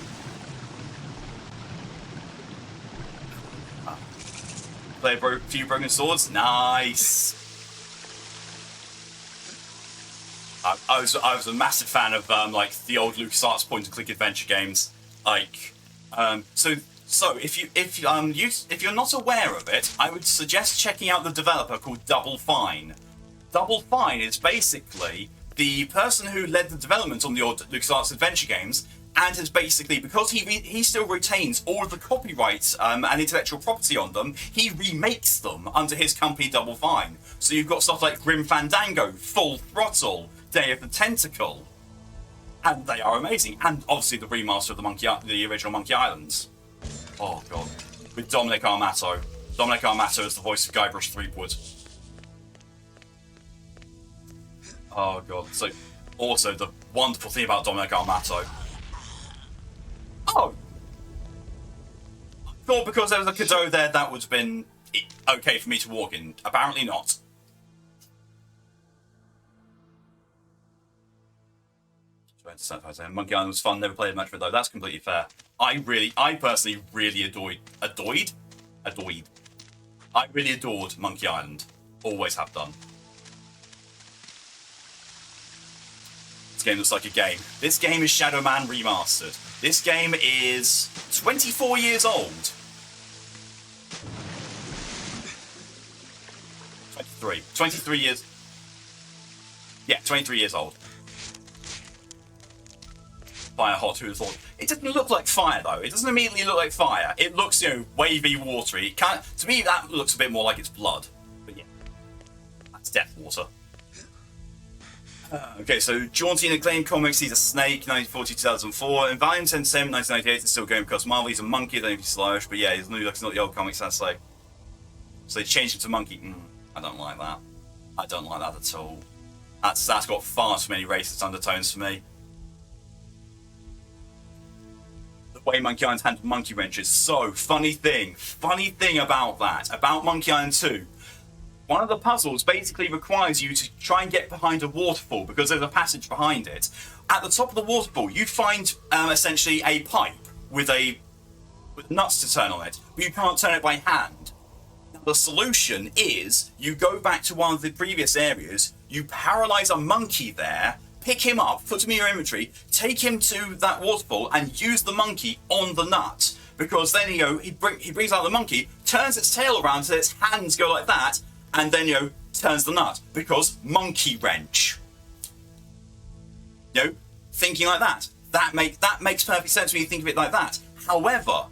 Play a few broken swords. Nice. I was a massive fan of like the old LucasArts point-and-click adventure games. Like, so if you're not aware of it, I would suggest checking out the developer called Double Fine. Double Fine is basically the person who led the development on the old LucasArts adventure games, and has basically, because he still retains all of the copyrights and intellectual property on them, he remakes them under his company Double Fine. So you've got stuff like Grim Fandango, Full Throttle, Day of the Tentacle, and they are amazing. And obviously the remaster of the original Monkey Islands. Oh god, with Dominic Armato. Dominic Armato is the voice of Guybrush Threepwood. Oh god. So, also the wonderful thing about Dominic Armato. Oh! I thought because there was a cadeau there that would have been okay for me to walk in. Apparently not. Monkey Island was fun, never played much of it though. That's completely fair. I personally really adored Monkey Island. Always have done. This game looks like a game. This game is Shadow Man Remastered. This game is 24 years old. 23 years. Yeah, 23 years old. Fire hot, who would have thought? It doesn't look like fire though. It doesn't immediately look like fire. It looks, wavy, watery. To me, that looks a bit more like it's blood. But yeah, that's death water. Okay, so Jaunty and Acclaimed Comics, he's a snake, 1940-2004. And Valiant Entertainment, 1998, it's still going because Marvel, he's a monkey, then he's slash. But yeah, he's not the old comics, I'd say. So they changed him to monkey. I don't like that. I don't like that at all. That's got far too many racist undertones for me. The way Monkey Island handled monkey wrenches. So, funny thing about that, about Monkey Island 2. One of the puzzles basically requires you to try and get behind a waterfall because there's a passage behind it. At the top of the waterfall, you find essentially a pipe with nuts to turn on it, but you can't turn it by hand. The solution is you go back to one of the previous areas, you paralyze a monkey there, pick him up, put him in your inventory, take him to that waterfall, and use the monkey on the nut. Because then he brings out the monkey, turns its tail around so its hands go like that, and then turns the nut. Because monkey wrench. Thinking like that. That makes perfect sense when you think of it like that. However,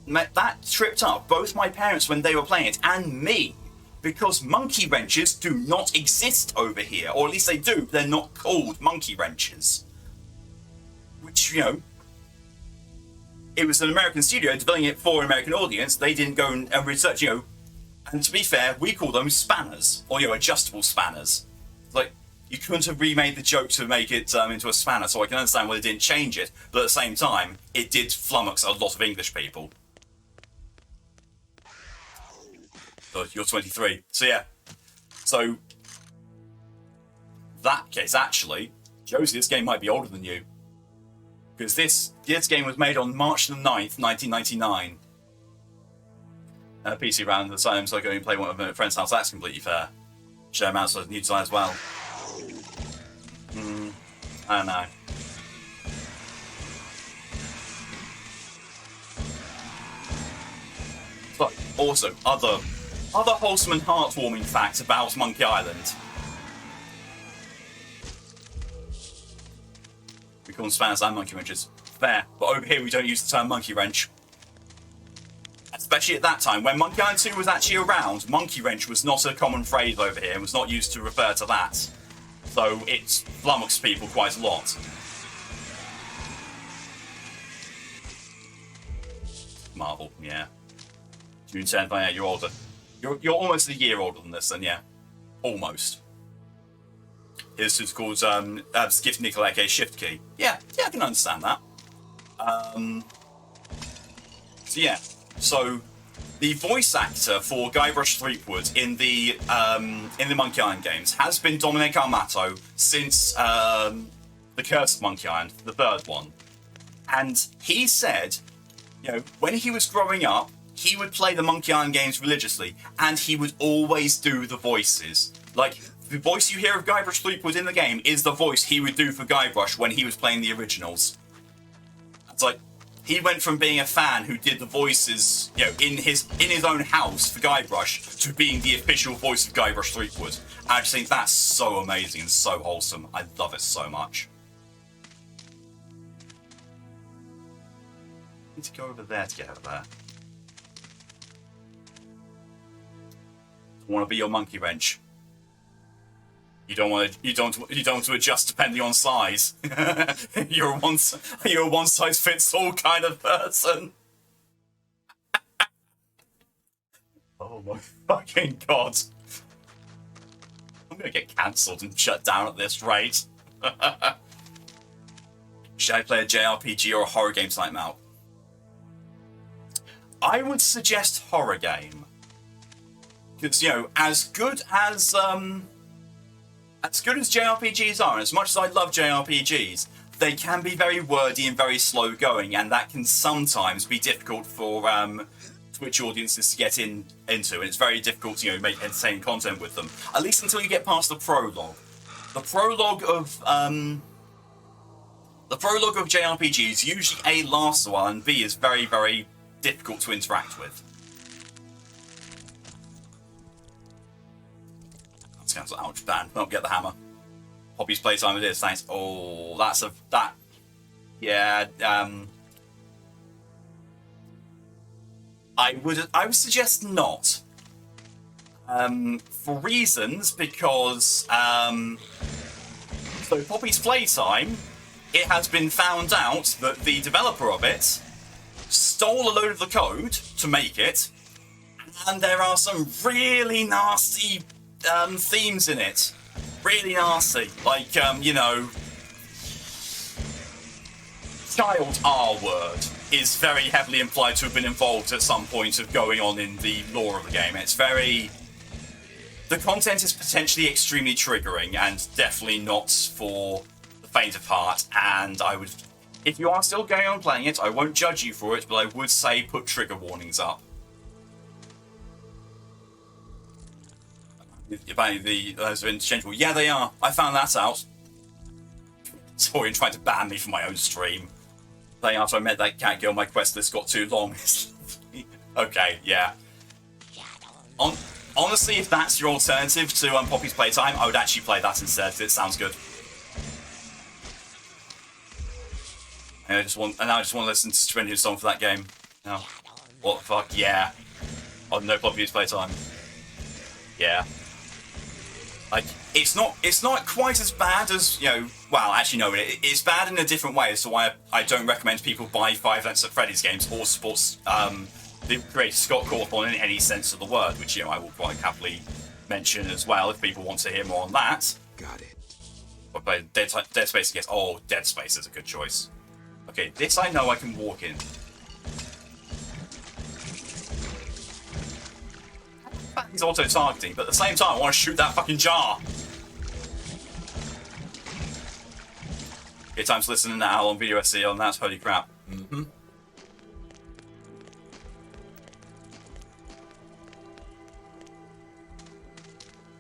that tripped up both my parents when they were playing it and me. Because monkey wrenches do not exist over here. Or at least they do. They're not called monkey wrenches. Which, it was an American studio developing it for an American audience. They didn't go and research, And to be fair, we call them spanners. Or, adjustable spanners. Like, you couldn't have remade the joke to make it into a spanner, so I can understand why they didn't change it. But at the same time, it did flummox a lot of English people. So you're 23. So yeah. So, that case, actually, Josie, this game might be older than you. Because this game was made on March the 9th, 1999. PC around the time, so I go and play one of my friend's house. That's completely fair. Share amounts of new design as well. I don't know. So, also, other wholesome and heartwarming facts about Monkey Island. We call them spanners and monkey wrenches. Fair, but over here we don't use the term monkey wrench. Especially at that time, when Monkey Island 2 was actually around, monkey wrench was not a common phrase over here and was not used to refer to that. So it flummoxed people quite a lot. Marvel, yeah. June 10th, yeah, you're older. You're almost a year older than this, then, yeah. Almost. His is called Skiff Nickel, aka Shift Key. Yeah, I can understand that. So yeah, so the voice actor for Guybrush Threepwood in the Monkey Island games has been Dominic Armato since the Curse of Monkey Island, the third one, and he said, you know, when he was growing up, he would play the Monkey Island games religiously, and he would always do the voices. Like, the voice you hear of Guybrush Threepwood in the game is the voice he would do for Guybrush when he was playing the originals. It's like, he went from being a fan who did the voices, you know, in his own house for Guybrush to being the official voice of Guybrush Threepwood. I just think that's so amazing and so wholesome. I love it so much. I need to go over there to get over there. I want to be your monkey wrench. You don't want to adjust depending on size. You're a one size fits all kind of person. Oh my fucking god! I'm gonna get cancelled and shut down at this rate. Should I play a JRPG or a horror game tonight, Mal? I would suggest horror game. Because, you know, as good as JRPGs are, and as much as I love JRPGs, they can be very wordy and very slow going, and that can sometimes be difficult for Twitch audiences to get into, and it's very difficult to, you know, make entertaining content with them. At least until you get past the prologue. The prologue of JRPGs usually A, lasts a while, and B, is very, very difficult to interact with. Cancel. Ouch, ban. Don't get the hammer. Poppy's playtime it is, thanks. Oh, yeah, I would suggest not. For reasons, because so Poppy's playtime, it has been found out that the developer of it stole a load of the code to make it, and there are some really nasty themes in it. Really nasty. Like, you know, child R-word is very heavily implied to have been involved at some point of going on in the lore of the game. It's very... The content is potentially extremely triggering and definitely not for the faint of heart, and I would... If you are still going on playing it, I won't judge you for it, but I would say put trigger warnings up. Those are interchangeable. Yeah, they are. I found that out. Sorry, trying to ban me from my own stream. Playing after I met that cat girl, my quest list got too long. Okay, yeah. Honestly, if that's your alternative to Poppy's Playtime, I would actually play that instead, because it sounds good. And I just want to listen to Strendia's song for that game. No. What the fuck? Yeah. Oh, no Poppy's Playtime. Yeah. Like, it's not quite as bad as, you know, well, actually no, it's bad in a different way, as to why I don't recommend people buy Five Nights at Freddy's games or support the creator Scott Cawthon in any sense of the word, which, you know, I will quite happily mention as well if people want to hear more on that. Got it. But Dead Space against... Oh, Dead Space is a good choice. Okay, this I know I can walk in. He's auto-targeting, but at the same time, I want to shoot that fucking jar. Okay, time to listen to Owl on Video SE on that. Holy crap. Mm-hmm.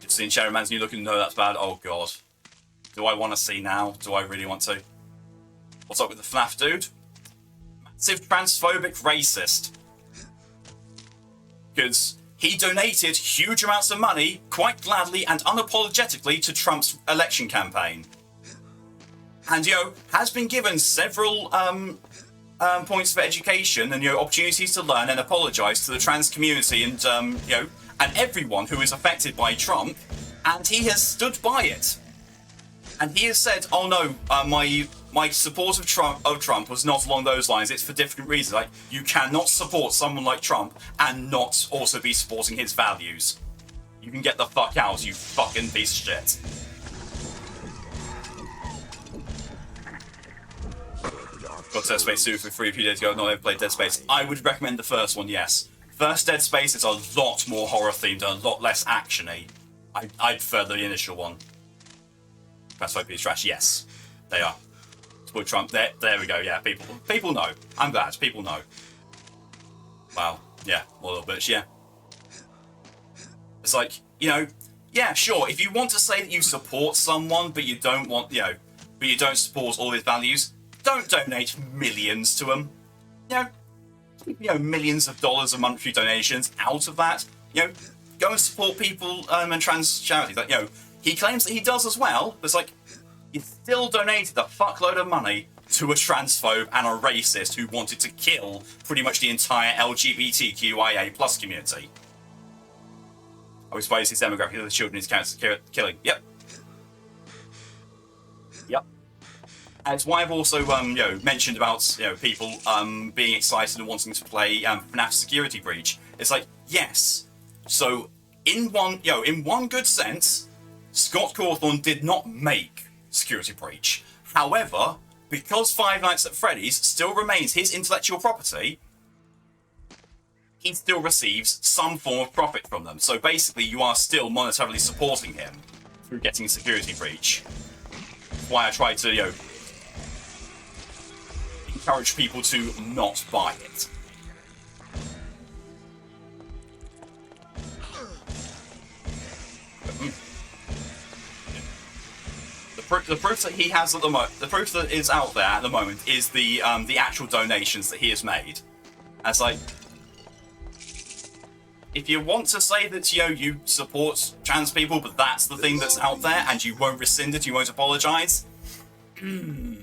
Just seeing Shadow Man's new look and know that's bad. Oh god. Do I want to see now? Do I really want to? What's up with the FNAF dude? Massive transphobic racist. Because he donated huge amounts of money, quite gladly and unapologetically, to Trump's election campaign. And, you know, has been given several points of education and opportunities to learn and apologise to the trans community and and everyone who is affected by Trump, and he has stood by it. And he has said, "Oh no, my support of Trump was not along those lines. It's for different reasons. Like, you cannot support someone like Trump and not also be supporting his values. You can get the fuck out, you fucking piece of shit." Got Dead Space 2 for free a few days ago. Not ever played Dead Space. I would recommend the first one, yes. First Dead Space is a lot more horror themed and a lot less actiony. I prefer the initial one. Classified piece of trash, yes. They are. Support Trump, there we go, yeah. People know. I'm glad, people know. Wow, yeah, a little bit, yeah. It's like, yeah, sure, if you want to say that you support someone, but you don't want, but you don't support all his values, don't donate millions to them. Millions of dollars of monetary donations out of that. Go and support people and trans charities. Like, he claims that he does as well, but it's like, he still donated a fuckload of money to a transphobe and a racist who wanted to kill pretty much the entire LGBTQIA plus community. I was surprised his demographic of the children is killing. Yep. And it's why I've also mentioned about people being excited and wanting to play FNAF Security Breach. It's like, yes. So in one good sense, Scott Cawthon did not make Security Breach. However, because Five Nights at Freddy's still remains his intellectual property, he still receives some form of profit from them. So basically, you are still monetarily supporting him through getting Security Breach. That's why I try to, encourage people to not buy it. The proof that he has at the moment, the proof that is out there at the moment, is the actual donations that he has made. And it's like, if you want to say that you support trans people, but that's the thing that's out there, and you won't rescind it, you won't apologise. Voodoo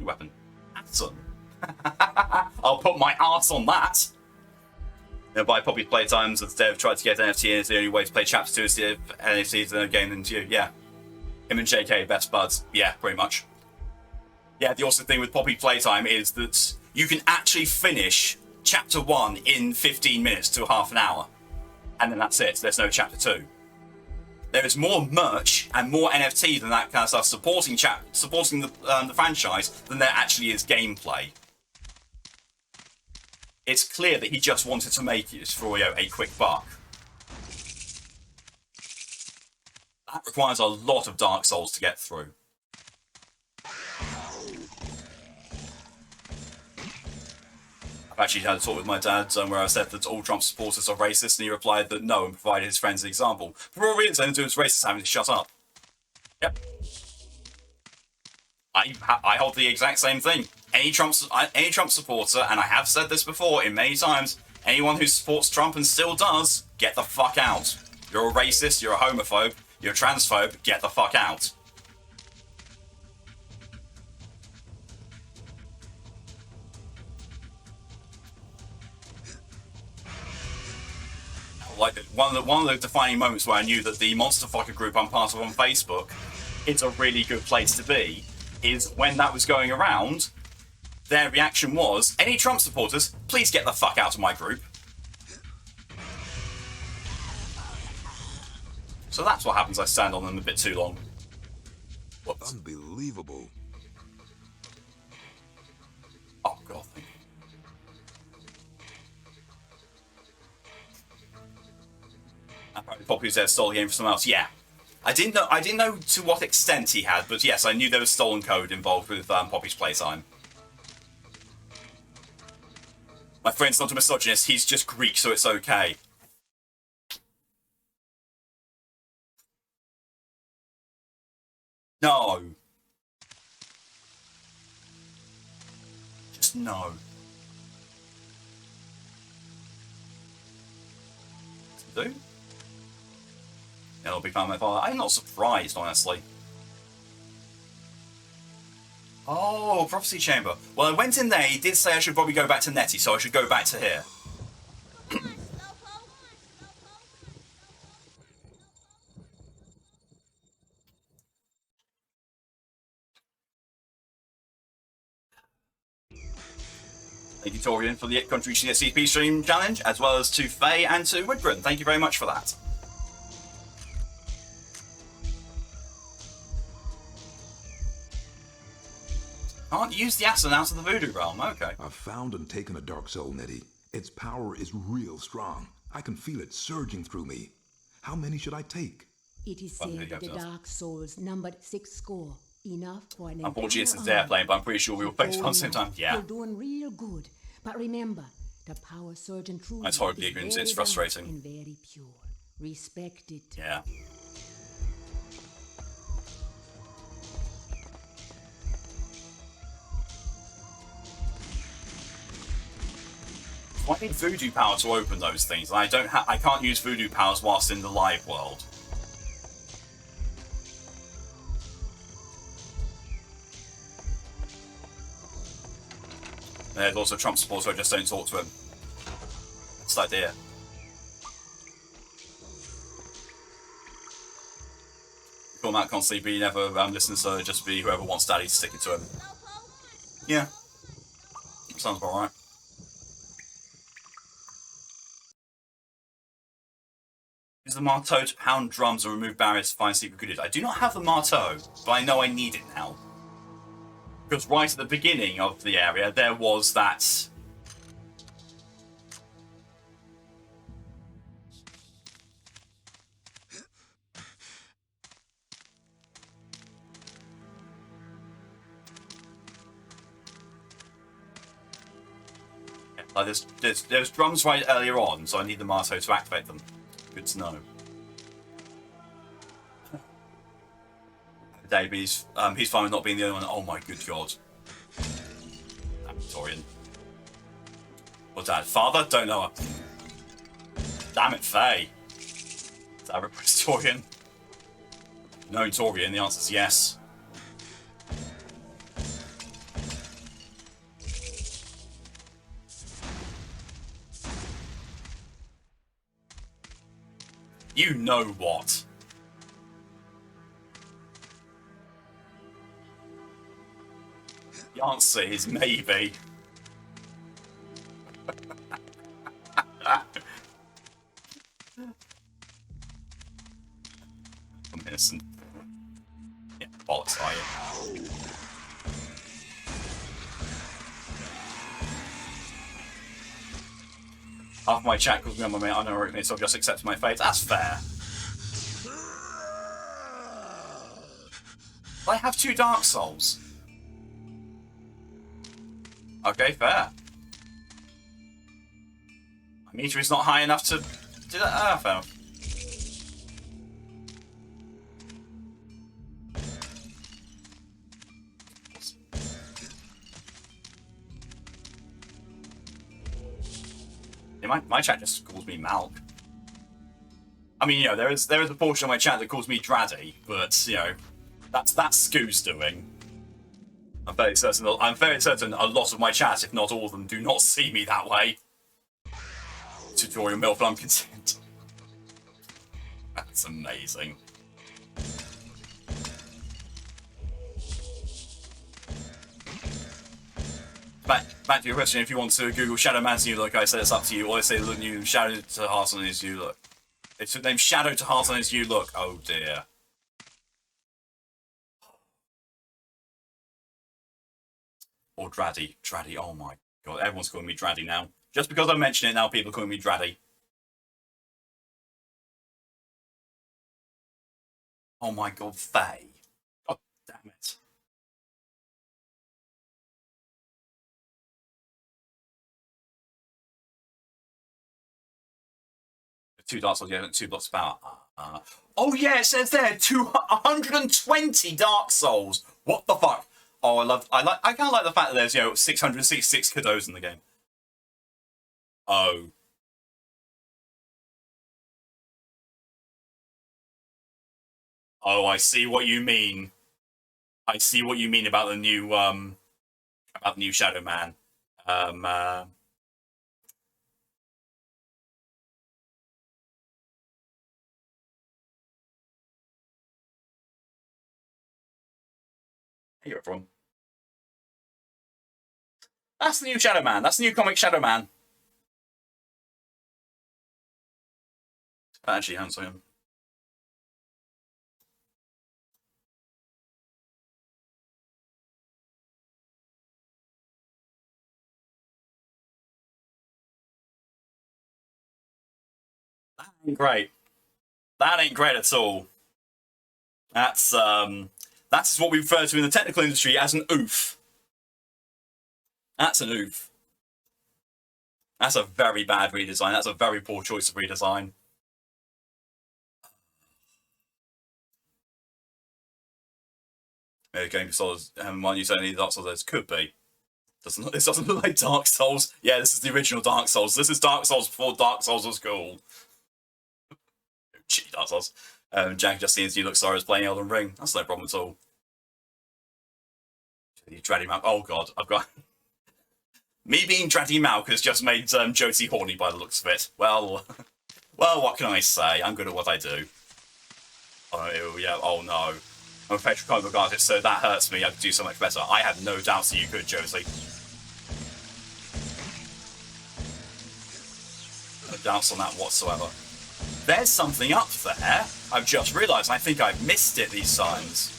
weapon. Awesome. I'll put my arse on that. By Poppy's Playtimes, the dev tried to get NFT, and it's the only way to play Chapter 2 is to have NFTs in a game, and yeah. Him and JK, best buds. Yeah, pretty much. Yeah, the awesome thing with Poppy Playtime is that you can actually finish Chapter 1 in 15 minutes to half an hour. And then that's it. There's no Chapter 2. There is more merch and more NFTs and that kind of stuff supporting the franchise than there actually is gameplay. It's clear that he just wanted to make it for a quick buck. That requires a lot of Dark Souls to get through. I've actually had a talk with my dad where I said that all Trump supporters are racist, and he replied that no, and provided his friends an example. For all reasons, anyone who's racist having to shut up. Yep. I hold the exact same thing. Any Trump supporter, and I have said this before in many times, anyone who supports Trump and still does, get the fuck out. You're a racist, you're a homophobe, you're a transphobe, get the fuck out. Like one of the defining moments where I knew that the Monster Fucker group I'm part of on Facebook is a really good place to be, is when that was going around, their reaction was, any Trump supporters, please get the fuck out of my group. So that's what happens, I stand on them a bit too long. Whoops. Unbelievable. Oh, God. Apparently Poppy's there stole the game from someone else. Yeah. I didn't know to what extent he had, but yes, I knew there was stolen code involved with Poppy's Playtime. My friend's not a misogynist, he's just Greek, so it's okay. No. Just no. Do? It'll be found my father. I'm not surprised, honestly. Oh, Prophecy Chamber. Well, I went in there. He did say I should probably go back to Nettie, so I should go back to here. Come on, Slowpoke. Thank you, Torian, for the contribution to the CP Stream Challenge, as well as to Faye and to Woodburn. Thank you very much for that. Can't use the acid out of the Voodoo realm. Okay. I've found and taken a dark soul, Nettie. Its power is real strong. I can feel it surging through me. How many should I take? It is Well, said there you that go, the Phil. dark souls numbered 6 score. Enough for an Unfortunately, it's entire their army. playing, but I'm pretty sure we will play Keep at the same going time. now. Yeah. You're doing real good. But remember, the power surging through That's you horribly is ignorant. very It's frustrating. dark and very pure. Respect it. Yeah. I need voodoo power to open those things, and I can't use voodoo powers whilst in the live world. And there's also Trump supporters who I just don't talk to him. It's like dear. Call him out constantly, but he never listens, so just be whoever wants Daddy to stick it to him. Slowpoke. Yeah. Sounds about right. Use the marteau to pound drums and remove barriers to find secret goodies. I do not have the marteau, but I know I need it now. Because right at the beginning of the area, there was that... Like there's drums right earlier on, so I need the marteau to activate them. Good to know. Dave, he's fine with not being the only one. Oh my good god. Damn, Torian. What's that? Father? Don't know her. Damn it, Faye. Is that a request, Torian? No, Torian, the answer's yes. You know what? The answer is maybe. I'm innocent. Yeah, bollocks, are you? Half my chat calls me on my mate, I know it, so I've just accepted my fate. That's fair. I have 2 Dark Souls. Okay, fair. My meter is not high enough to do that. Ah, fair enough. Yeah, my chat just calls me Malk. I mean, you know, there is a portion of my chat that calls me Draddy, but you know, that's Scoo's doing. I'm very certain a lot of my chat, if not all of them, do not see me that way. Tutorial milk, I'm content. That's amazing. Back to your question, if you want to Google Shadow Man's new look, I say it's up to you, or I say the new Shadow to Heart on his new look. It's named Shadow to Heart on his new look. Oh dear. Or Draddy. Draddy, oh my god, everyone's calling me Draddy now. Just because I mention it now, people are calling me Draddy. Oh my god, Faye. God damn it. Two dark souls, yeah, 2 blocks of power. Oh yeah, it says there 120 Dark Souls. What the fuck? Oh, I kind of like the fact that there's 666 Kados in the game. Oh. Oh, I see what you mean. I see what you mean about the new Shadow Man. Hey everyone. That's the new Shadow Man. That's the new comic Shadow Man. Actually, hands on him. That ain't great. That ain't great at all. That's what we refer to in the technical industry as an oof. That's an oof. That's a very bad redesign. That's a very poor choice of redesign. Game consoles, one you only Dark Souls could be. This doesn't look like Dark Souls. Yeah, this is the original Dark Souls. This is Dark Souls before Dark Souls was cool. Gee, Dark Souls. Jack just seems you look sorry as playing Elden Ring. That's no problem at all. You dreading Malk. Oh god, I've got me being dreading Malk has just made Josie horny by the looks of it. Well, what can I say? I'm good at what I do. Oh yeah. Oh no. I'm a professional comic book artist, so that hurts me. I could do so much better. I had no doubts that you could, Josie. No doubts on that whatsoever. There's something up there. I've just realised. I think I've missed it these times.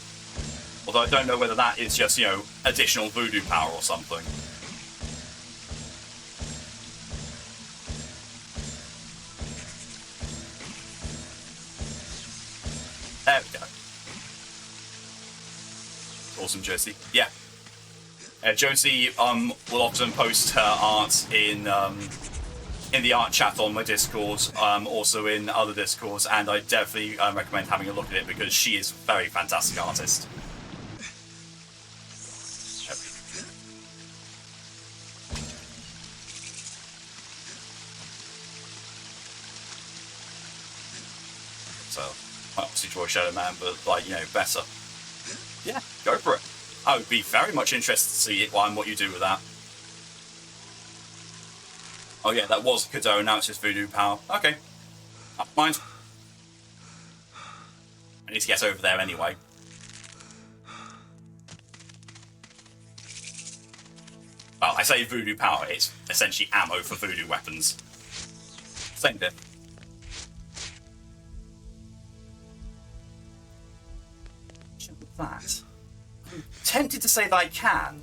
Although I don't know whether that is just, you know, additional voodoo power or something. There we go. Awesome, Josie. Yeah. Josie will often post her art in the art chat on my Discord, also in other Discords, and I definitely recommend having a look at it because she is a very fantastic artist. So, I obviously draw Shadow Man, but, like, you know, better. Yeah, go for it. I would be very much interested to see what you do with that. Oh yeah, that was Cadeau, now it's just voodoo power. Okay. Mind. I need to get over there anyway. Well, I say voodoo power, it's essentially ammo for voodoo weapons. Same thing. That. I'm tempted to say that I can.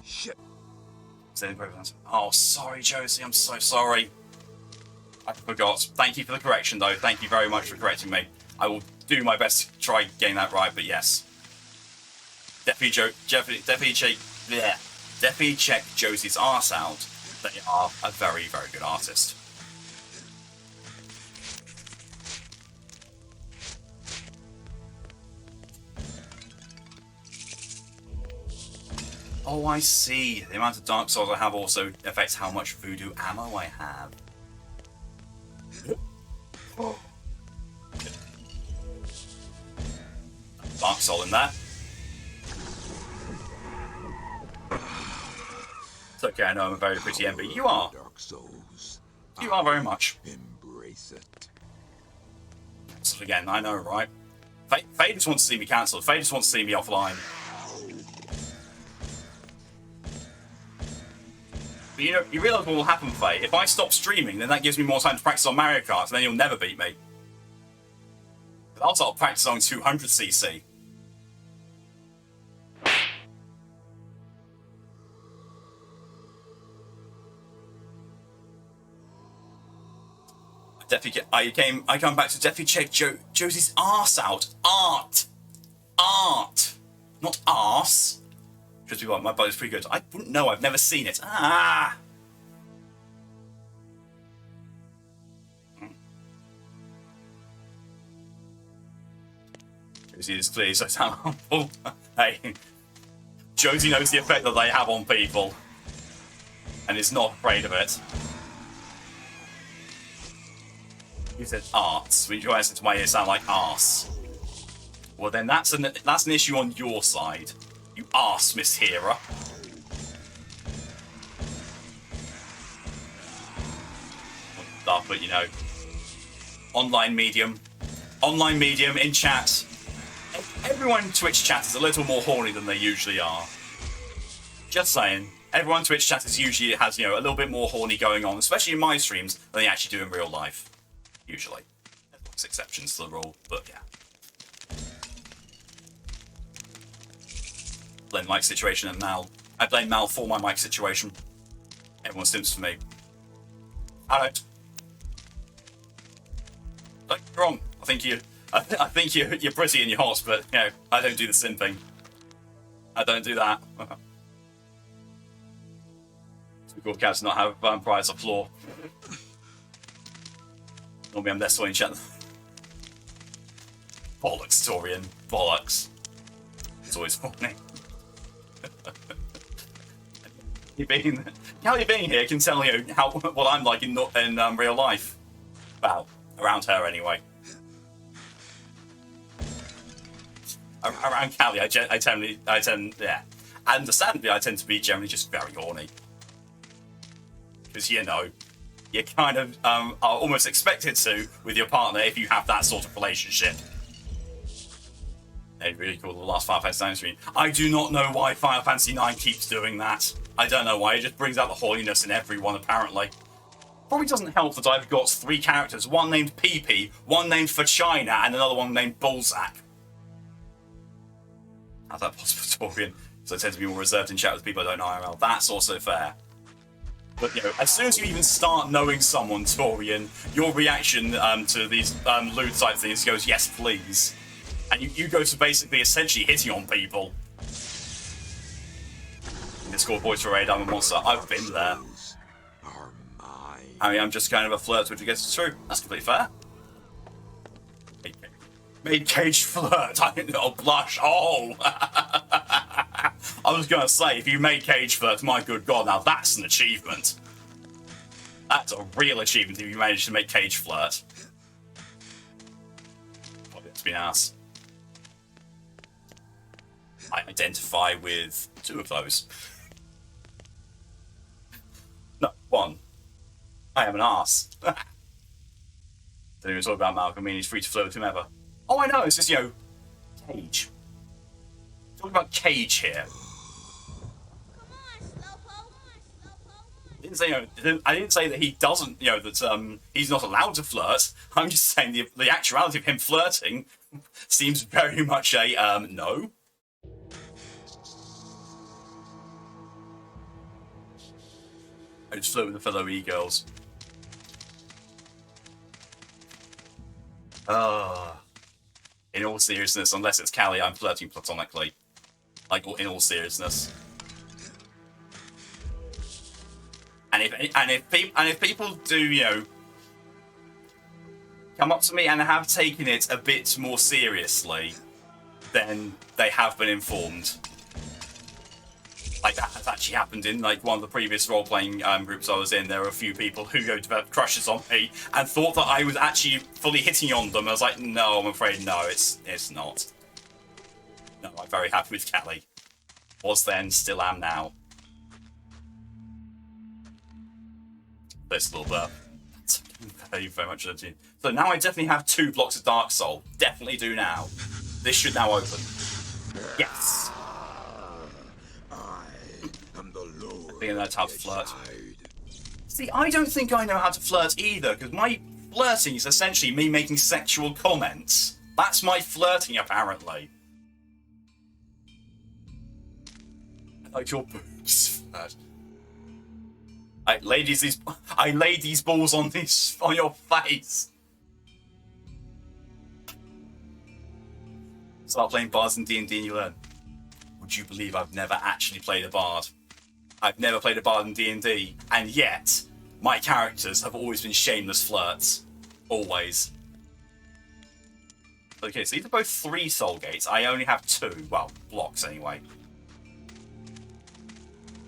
Shit. Oh, sorry, Josie. I'm so sorry. I forgot. Thank you for the correction, though. Thank you very much for correcting me. I will do my best to try getting that right, but yes. Definitely check Josie's art out. They are a very, very good artist. Oh, I see. The amount of Dark Souls I have also affects how much voodoo ammo I have. Dark Soul in there. It's okay, I know I'm a very pretty envy. You are. Dark Souls. You are very much. Embrace it. So again, I know, right? Faye just wants to see me cancelled. Faye just wants to see me offline. But you know, you realise what will happen, Faye? If I stop streaming, then that gives me more time to practice on Mario Kart, and then you'll never beat me. I'll start practice on 200cc. I come back to definitely check Josie's arse out. Art, not arse. Just be like, my body's pretty good. I wouldn't know. I've never seen it. Ah. Josie is clearly so harmful. Hey, Josie knows the effect that they have on people, and is not afraid of it. You said arts. When you try to listen to my ear, sound like arse. Well, then that's an issue on your side. You arse, Miss Hera. Stuff, but you know, online medium in chat. Everyone in Twitch chat is a little more horny than they usually are. Just saying. Everyone in Twitch chat is usually has, you know, a little bit more horny going on, especially in my streams, than they actually do in real life. Usually. There's exceptions to the rule, but yeah. Blame mic situation and Mal. I blame Mal for my mic situation. Everyone sims for me. I don't. Like, you're wrong. I think you're pretty and you're hot, but you know, I don't do the sim thing. I don't do that. Typical cats do not have vampires or floor. Normally I'm less in chat. Bollocks, Torian. Bollocks. It's always funny. Callie being here can tell you what I'm like in real life. Well, around her anyway. Around Callie, I tend, yeah. Understandably, I tend to be generally just very horny. Because, you know, you kind of are almost expected to with your partner if you have that sort of relationship. Hey, really cool, the last Final Fantasy IX stream. I do not know why Final Fantasy IX keeps doing that. I don't know why, it just brings out the horniness in everyone, apparently. Probably doesn't help that I've got 3 characters, one named PP, one named Fachina, and another one named Bullsack. How's that possible, Torian? So I tend to be more reserved in chat with people I don't know IRL. That's also fair. But, you know, as soon as you even start knowing someone, Torian, your reaction to these lewd type things goes, yes, please. And you go to basically essentially hitting on people. Discord voice for raid, I'm a monster. I've been there. I mean, I'm just kind of a flirt, which I guess is true. That's completely fair. Made cage flirt. I'll blush. Oh! I was going to say, if you made cage flirt, my good God, now that's an achievement. That's a real achievement if you managed to make cage flirt. Probably it's been ass. I identify with 2 of those. No, 1. I am an arse. Don't even talk about Malcolm. I mean, he's free to flirt with whomever. Oh, I know. It's just, you know, Cage. Talking about Cage here. I didn't say that he doesn't, you know, that he's not allowed to flirt. I'm just saying the actuality of him flirting seems very much a no. I just flirt with the fellow e-girls. In all seriousness, unless it's Callie, I'm flirting platonically. Like, in all seriousness. And if people do, you know, come up to me and have taken it a bit more seriously, then they have been informed. Like, that has actually happened in, like, one of the previous role-playing groups I was in. There were a few people who developed crushes on me and thought that I was actually fully hitting on them. I was like, no, I'm afraid no, it's not. No, I'm very happy with Callie. Was then, still am now. This little bit. Thank you very much. So now I definitely have 2 blocks of Dark Soul. Definitely do now. This should now open. Yes! I think I know how to flirt. See, I don't think I know how to flirt either, because my flirting is essentially me making sexual comments. That's my flirting, apparently. I like your boobs. I laid these balls on your face. Start playing bards in D&D and you learn. Would you believe I've never actually played a bard? I've never played a bard in D&D, and yet my characters have always been shameless flirts. Always. Okay, so these are both 3 soul gates. I only have 2. Well, blocks anyway.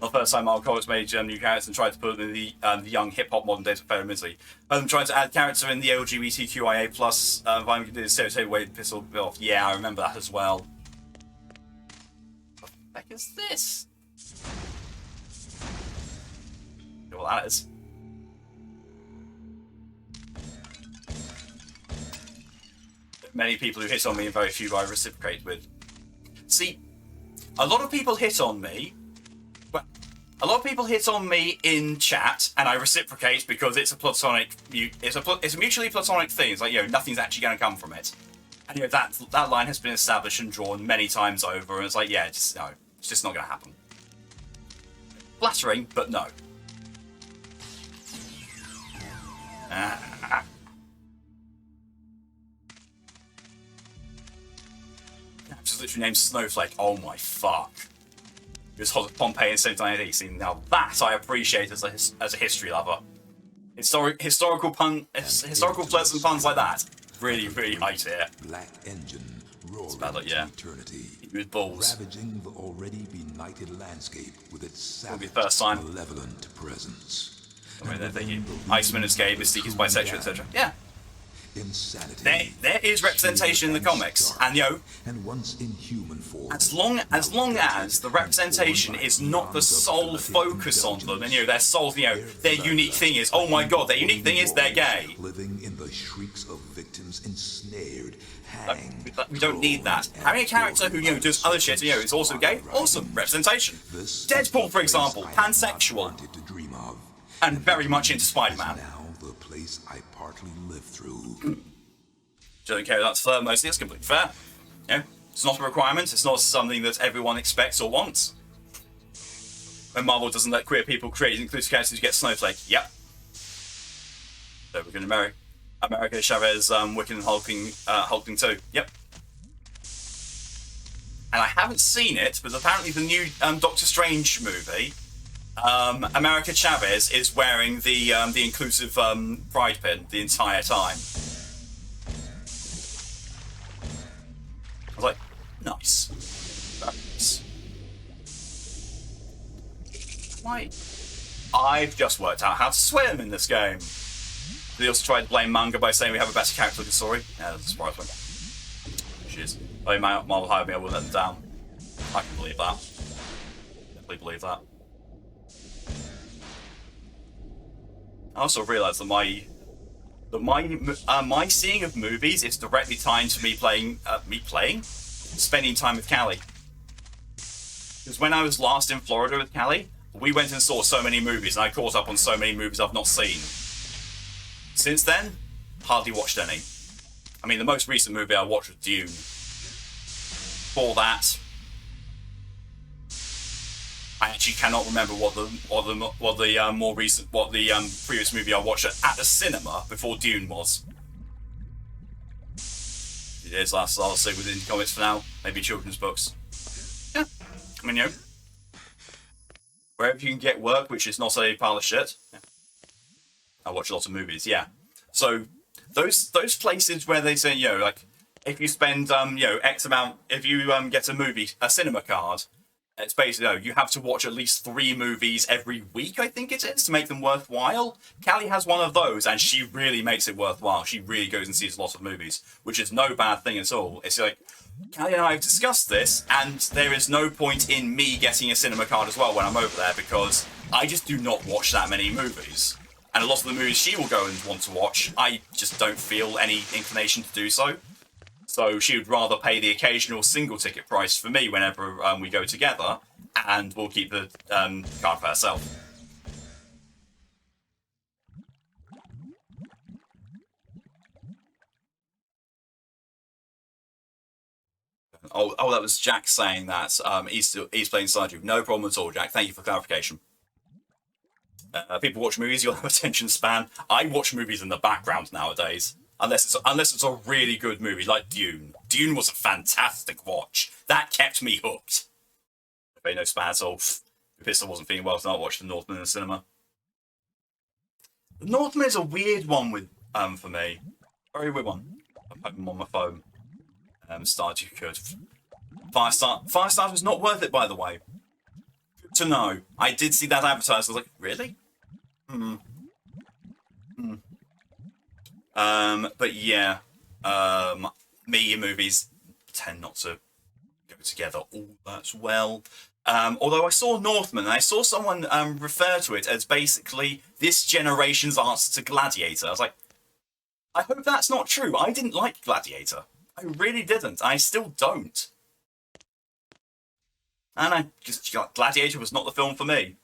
the first time Marvel Comics made new characters and tried to put them in the young hip-hop modern days of femininity. Trying to add character in the LGBTQIA plus environment, did stereotype way to piss all off. Yeah, I remember that as well. What the heck is this? You know what that is? Many people who hit on me and very few I reciprocate with. See, a lot of people hit on me. Well, a lot of people hit on me in chat, and I reciprocate because it's a platonic. It's a mutually platonic thing. It's like, you know, nothing's actually going to come from it, and you know that line has been established and drawn many times over. And it's like, yeah, just no, it's just not going to happen. Flattering, but no. Just literally named Snowflake. Oh my fuck. It was Pompeii in 1790. See, now that I appreciate as a history lover. Historical pleasant puns like that. Really, really hate here. Black engine roaring bad, yeah. to eternity, With balls. ravaging the already benighted landscape with its savage, be first time. malevolent presence. I mean, they're thinking Iceman is gay, Mystique is bisexual, etc. Yeah. Insanity. There is representation in the comics, and you know, and once in human form, as long as the representation is not the sole focus on them, and you know, their soul, you know, their unique thing is, oh my god, their unique thing is they're gay. living in the shrieks of victims ensnared, hanged. We don't need that. Having a character who, you know, does other shit, you know, is also gay, awesome representation. Deadpool, for example, pansexual, Wanted to dream of. and very much into Spider-Man. Now the place I partly live through. Don't care if that's fair, mostly, it's completely fair. You know, it's not a requirement, it's not something that everyone expects or wants. When Marvel doesn't let queer people create inclusive characters, you get Snowflake. Yep. So we're going to marry America Chavez, Wiccan and Hulkling 2. Yep. And I haven't seen it, but apparently the new Doctor Strange movie, America Chavez is wearing the inclusive pride pin the entire time. I was like, nice. Nice. Why? I've just worked out how to swim in this game. They also tried to blame manga by saying we have a better character looking story. Yeah, that's a surprise one. She is. Oh, Marvel hired me, I wouldn't let them down. I can believe that. Definitely believe that. I also realised that my seeing of movies is directly tied to spending time with Callie. Because when I was last in Florida with Callie, we went and saw so many movies, and I caught up on so many movies I've not seen. Since then, hardly watched any. I mean, the most recent movie I watched was Dune. Before that, I actually cannot remember what the previous movie I watched at the cinema before Dune was. It is last. I'll say within comics for now. Maybe children's books. Yeah, I mean, you know, wherever you can get work, which is not a pile of shit. Yeah. I watch a lot of movies. Yeah, so those places where they say, you know, like if you spend you know, X amount, if you get a cinema card. It's basically, you have to watch at least 3 movies every week, I think it is, to make them worthwhile. Callie has one of those, and she really makes it worthwhile. She really goes and sees a lot of movies, which is no bad thing at all. It's like, Callie and I have discussed this, and there is no point in me getting a cinema card as well when I'm over there, because I just do not watch that many movies. And a lot of the movies she will go and want to watch, I just don't feel any inclination to do so. So she would rather pay the occasional single ticket price for me whenever we go together, and we'll keep the card for herself. Oh, that was Jack saying that. He's playing Stardew. No problem at all, Jack. Thank you for clarification. People watch movies, you'll have attention span. I watch movies in the background nowadays. Unless it's a really good movie, like Dune. Dune was a fantastic watch. That kept me hooked. Okay, no span at all. If I wasn't feeling well tonight, I watched The Northman in the cinema. The Northman is a weird one with for me. Very weird one. I'm putting on my phone. Stardew good. Firestarter was not worth it, by the way. to know. I did see that advertised. I was like, really? But yeah, me and movies tend not to go together all that well. Although I saw Northman, and I saw someone refer to it as basically this generation's answer to Gladiator. I was like, I hope that's not true. I didn't like Gladiator. I really didn't. I still don't. And I just, Gladiator was not the film for me.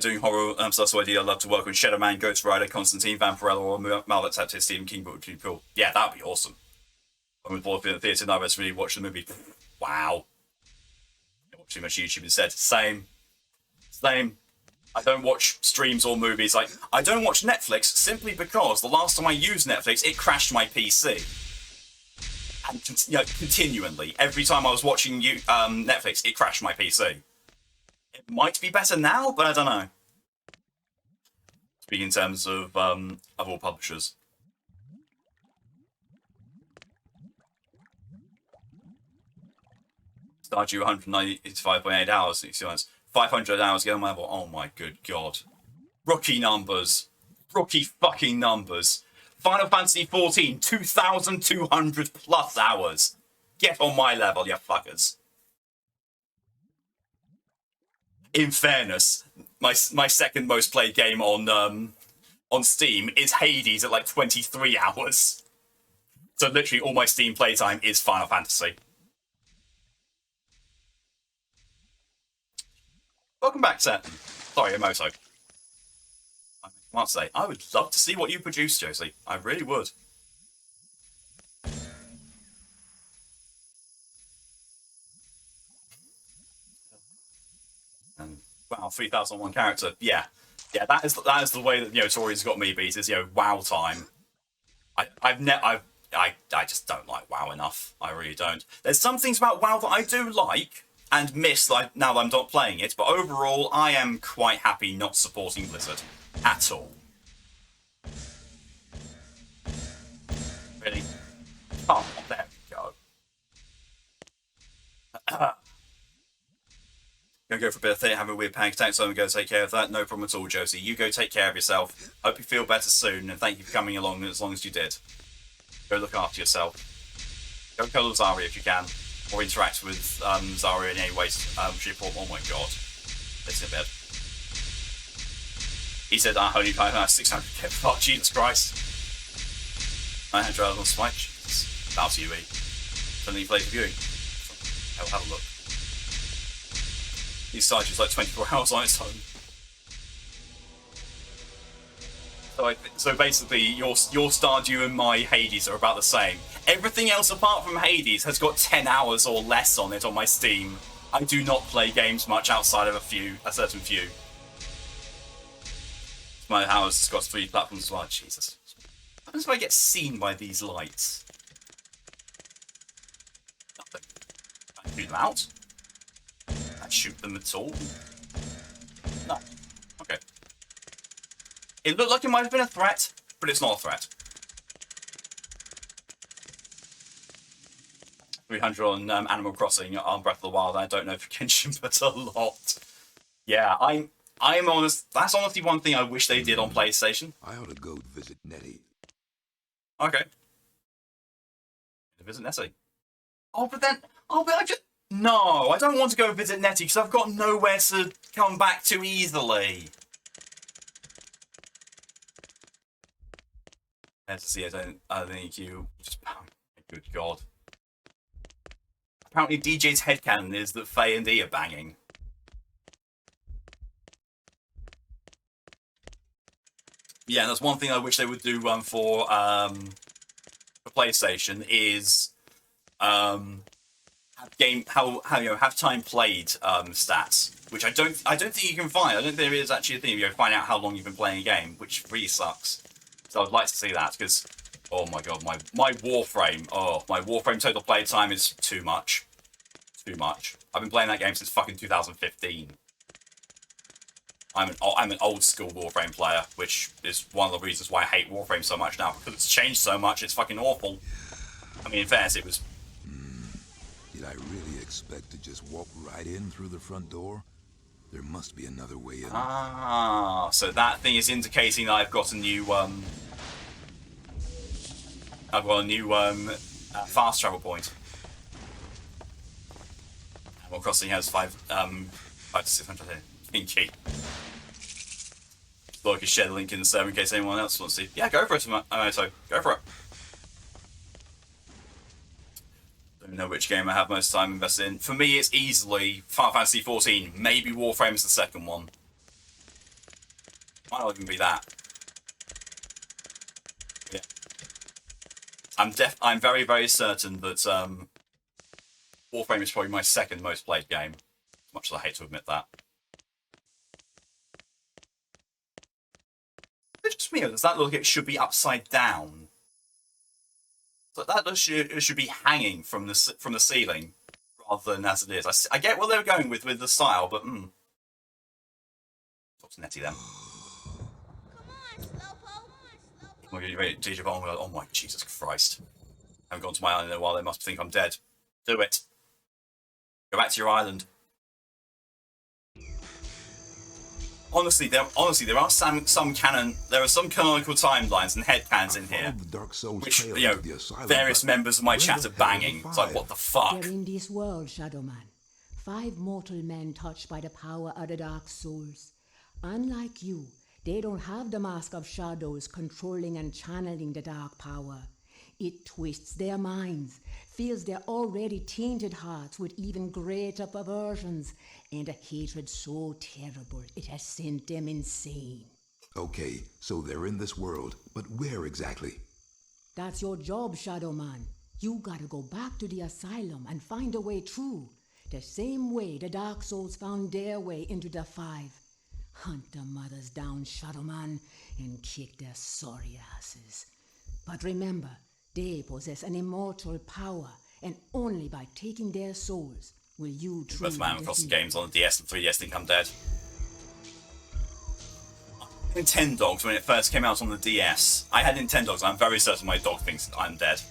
Doing horror stuff, so I'd love to work with Shadow Man, Ghost Rider, Constantine, Vampirella, or Mallet Taptis, Stephen King, but would be cool. Yeah, that'd be awesome. I went to the theatre and I really watched the movie. Wow. I watched too much YouTube instead. Same. I don't watch streams or movies. Like, I don't watch Netflix simply because the last time I used Netflix, it crashed my PC. And continually, every time I was watching Netflix, it crashed my PC. It might be better now, but I don't know. Speaking in terms of all publishers. Stardew 195.8 hours, 60 hours. 500 hours ago, oh my good god. Rookie numbers. Rookie fucking numbers. Final Fantasy 14, 2,200 plus hours. Get on my level, you fuckers. In fairness, my second most played game on Steam is Hades at like 23 hours. So literally all my Steam playtime is Final Fantasy. Welcome back, Seth. Sorry, Emoto. I must say, I would love to see what you produce, Josie. I really would. And wow, 3001 character. Yeah, that is the way that Tori's got me beat. Is WoW time. I just don't like WoW enough. I really don't. There's some things about WoW that I do like and miss now that I'm not playing it, but overall I am quite happy not supporting Blizzard at all. Really? Oh, there we go. Gonna go for a bit of thing, have a weird panic attack, so I'm gonna go take care of that. No problem at all, Josie. You go take care of yourself. Hope you feel better soon, and thank you for coming along as long as you did. Go look after yourself. Go kill Zarya if you can, or interact with Zarya in any way. Oh my god. Let's get bed. He said, holy 600 get fuck, Jesus Christ. 900 on Spike. That's UE. Something you play for viewing. I'll have a look. These sites is like 24 hours on its own. So basically, your Stardew and my Hades are about the same. Everything else apart from Hades has got 10 hours or less on it on my Steam. I do not play games much outside of a certain few. My house has got 3 platforms as well. Jesus. What happens if I get seen by these lights? Nothing. Can I shoot them out? Can I shoot them at all? No. Okay. It looked like it might have been a threat, but it's not a threat. 300 on Animal Crossing on Breath of the Wild. I don't know if Genshin, but a lot. Yeah, I'm honest. That's honestly one thing I wish they did on PlayStation. I ought to go visit Nettie. Okay. Visit Nettie. But I just... No, I don't want to go visit Nettie because I've got nowhere to come back to easily. As to see, I think you just... Oh, good God. Apparently DJ's headcanon is that Faye and E are banging. Yeah, that's one thing I wish they would do for PlayStation is have time played stats, which I don't think you can find. I don't think there is actually a thing you find out how long you've been playing a game, which really sucks. So I'd like to see that because, oh my god, my Warframe, my Warframe total play time is too much. Too much. I've been playing that game since fucking 2015. I'm an old school Warframe player, which is one of the reasons why I hate Warframe so much now, because it's changed so much, it's fucking awful. I mean, in fairness, it was... Did I really expect to just walk right in through the front door? There must be another way in. Ah, so that thing is indicating that I've got a new, fast travel point. Animal Crossing has 5 to 600 here. Pinky. Like a share the link in the server in case anyone else wants to. Yeah, go for it, Moto. Go for it. Don't know which game I have most time invested in. For me, it's easily Final Fantasy 14. Maybe Warframe's the second one. Might not even be that. Yeah. I'm very, very certain that Warframe is probably my second most played game. As much as I hate to admit that. It just me, does that look like it should be upside down? So that should be hanging from the ceiling rather than as it is. I get what they were going with the style, but talk to Nettie then. Come on, Slowpoke. Oh, you ready? DJ Bond. Oh my Jesus Christ! I haven't gone to my island in a while. They must think I'm dead. Do it. Go back to your island. Honestly, there are some canon. There are some canonical timelines and headcanons in here, which various members of my chat are banging. It's like, what the fuck? They're in this world, Shadow Man. 5 mortal men touched by the power of the Dark Souls. Unlike you, they don't have the Mask of Shadows controlling and channeling the dark power. It twists their minds, fills their already tainted hearts with even greater perversions, and a hatred so terrible it has sent them insane. Okay, so they're in this world, but where exactly? That's your job, Shadow Man. You gotta go back to the asylum and find a way through. The same way the Dark Souls found their way into the 5. Hunt the mothers down, Shadow Man, and kick their sorry asses. But remember, they possess an immortal power, and only by taking their souls will you truly Both Animal Crossing games on the DS and 3DS think I'm dead. Nintendogs, when it first came out on the DS, I had Nintendogs, and I'm very certain my dog thinks I'm dead.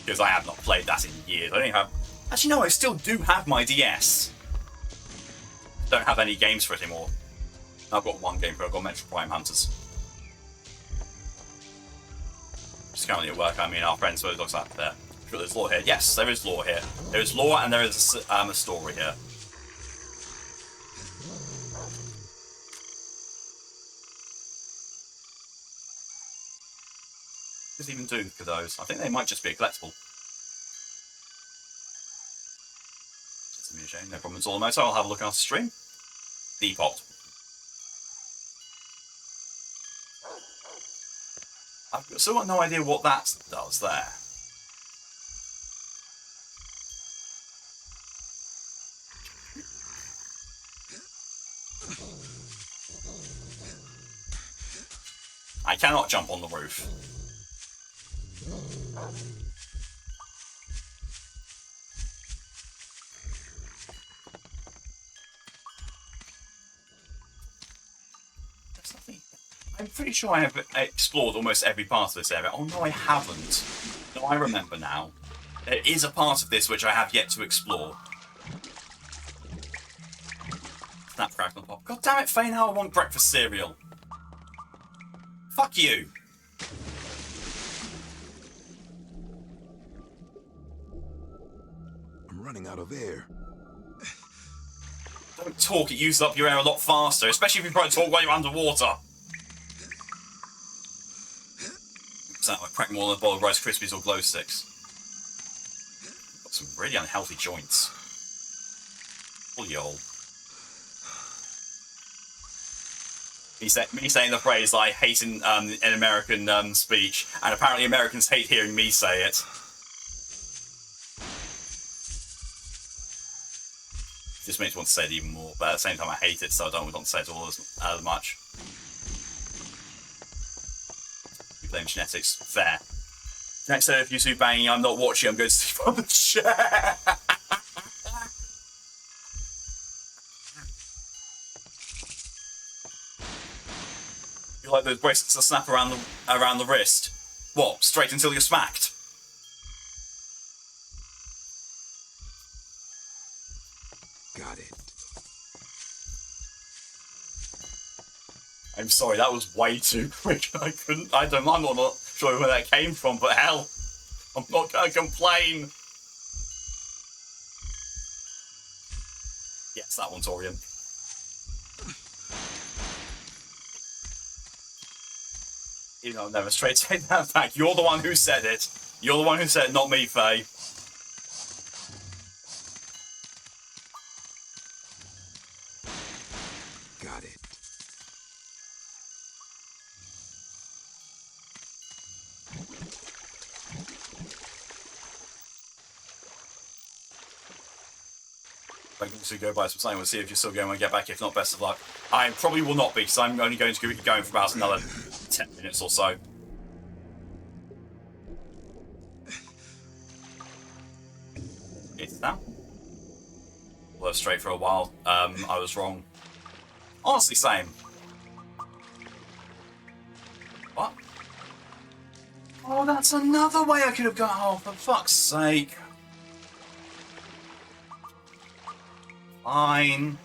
Because I have not played that in years. I don't have... Actually, no, I still do have my DS. Don't have any games for it anymore. I've got one game for it. I've got Metro Prime Hunters. Just currently at work, I mean, our friends were dogs out there. Sure, there's lore here. Yes, there is lore here. There is lore and there is a story here. What does it even do for those? I think they might just be a collectible. No problem at all, Moto. I'll have a look after stream. Depot. I've still got no idea what that does there. I cannot jump on the roof. There's nothing. I'm pretty sure I have explored almost every part of this area. Oh no, I haven't. No, I remember now. There is a part of this which I have yet to explore. Snap, crackle, and pop. God damn it, Faye, now I want breakfast cereal. Fuck you. I'm running out of air. Don't talk, it uses up your air a lot faster, especially if you try to talk while you're underwater. So I crack more than a bowl of Rice Krispies or glow sticks. Got some really unhealthy joints. Fully old. Me saying the phrase I hate in American speech, and apparently Americans hate hearing me say it. Just makes me want to say it even more, but at the same time I hate it, so I don't want to say it all as much. You blame genetics. Fair. Next if you see banging, I'm not watching, I'm going to sleep on the chair. You like those bracelets that snap around the wrist? What? Straight until you're smacked? Got it. I'm sorry, that was way too quick. I'm not sure where that came from, but hell, I'm not gonna complain. Yes, that one's Orion. You know, I'll never straight take that back. You're the one who said it. You're the one who said it, not me, Faye. Got it. I'm going to go buy some time. We'll see if you're still going when I get back. If not, best of luck. I probably will not be, because I'm only going to be going for about another 10 minutes or so. It's now. Well, straight for a while. I was wrong. Honestly, same. What? Oh, that's another way I could have gone. Oh, for fuck's sake. Fine.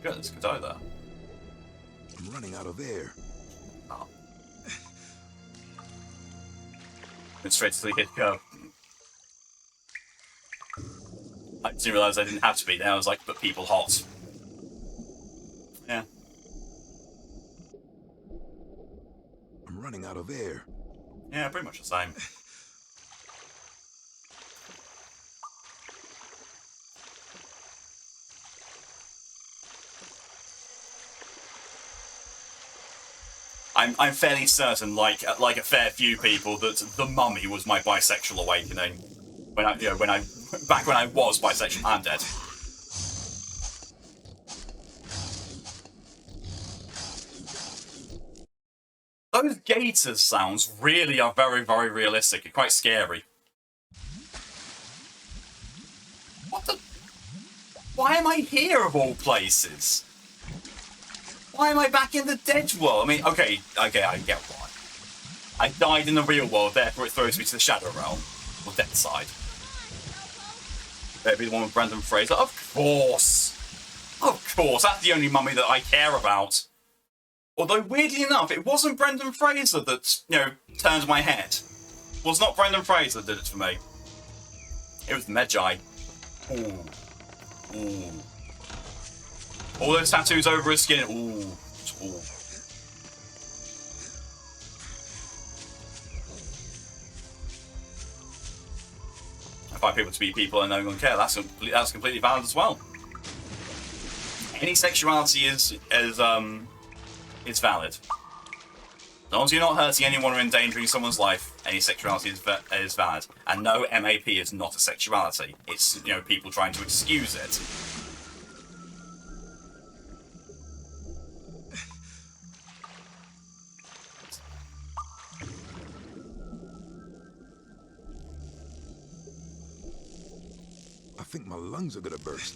Good, there's a good eye there. I'm running out of air. Oh. Went straight to the hit go. I didn't realise I didn't have to be there. I was like, but people hot. Yeah. I'm running out of air. Yeah, pretty much the same. I'm fairly certain, like a fair few people, that The Mummy was my bisexual awakening. Back when I was bisexual and dead. Those gators sounds really are very, very realistic and quite scary. What the? Why am I here of all places? Why am I back in the dead world? I mean, okay, I get why. I died in the real world, therefore it throws me to the Shadow Realm. Or Dead Side. That'd be the one with Brendan Fraser. Of course! Of course, that's the only mummy that I care about. Although, weirdly enough, it wasn't Brendan Fraser that, turned my head. It was not Brendan Fraser that did it for me. It was the Medjai. Ooh. Ooh. All those tattoos over his skin. Ooh. Ooh. I find people to be people and no one care. That's completely valid as well. Any sexuality is valid. As long as you're not hurting anyone or endangering someone's life, any sexuality is valid. And no, MAP is not a sexuality. It's, people trying to excuse it. I think my lungs are gonna burst.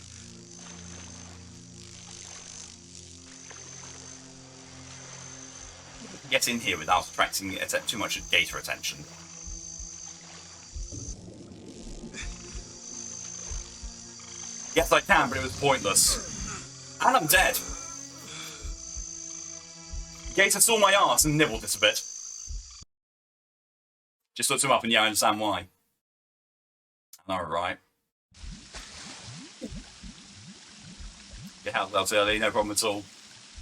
Get in here without attracting too much data attention. Yes, I can, but it was pointless. And I'm dead. Gator saw my arse and nibbled it a bit. Just looked him up and I understand why. Alright. Get out of early, no problem at all.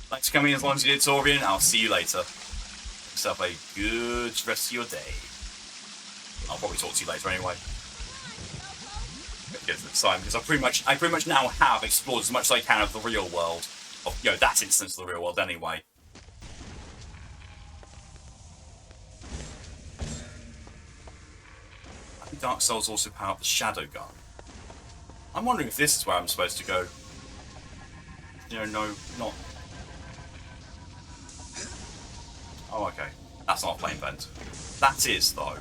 Thanks for coming as long as you did, Torian. I'll see you later. Have yourself a good rest of your day. I'll probably talk to you later anyway. Get to the time, because I pretty much now have explored as much as I can of the real world. Of, that instance of the real world anyway. I think Dark Souls also power up the Shadow Gun. I'm wondering if this is where I'm supposed to go. No, not... Oh, okay. That's not a flame vent. That is, though.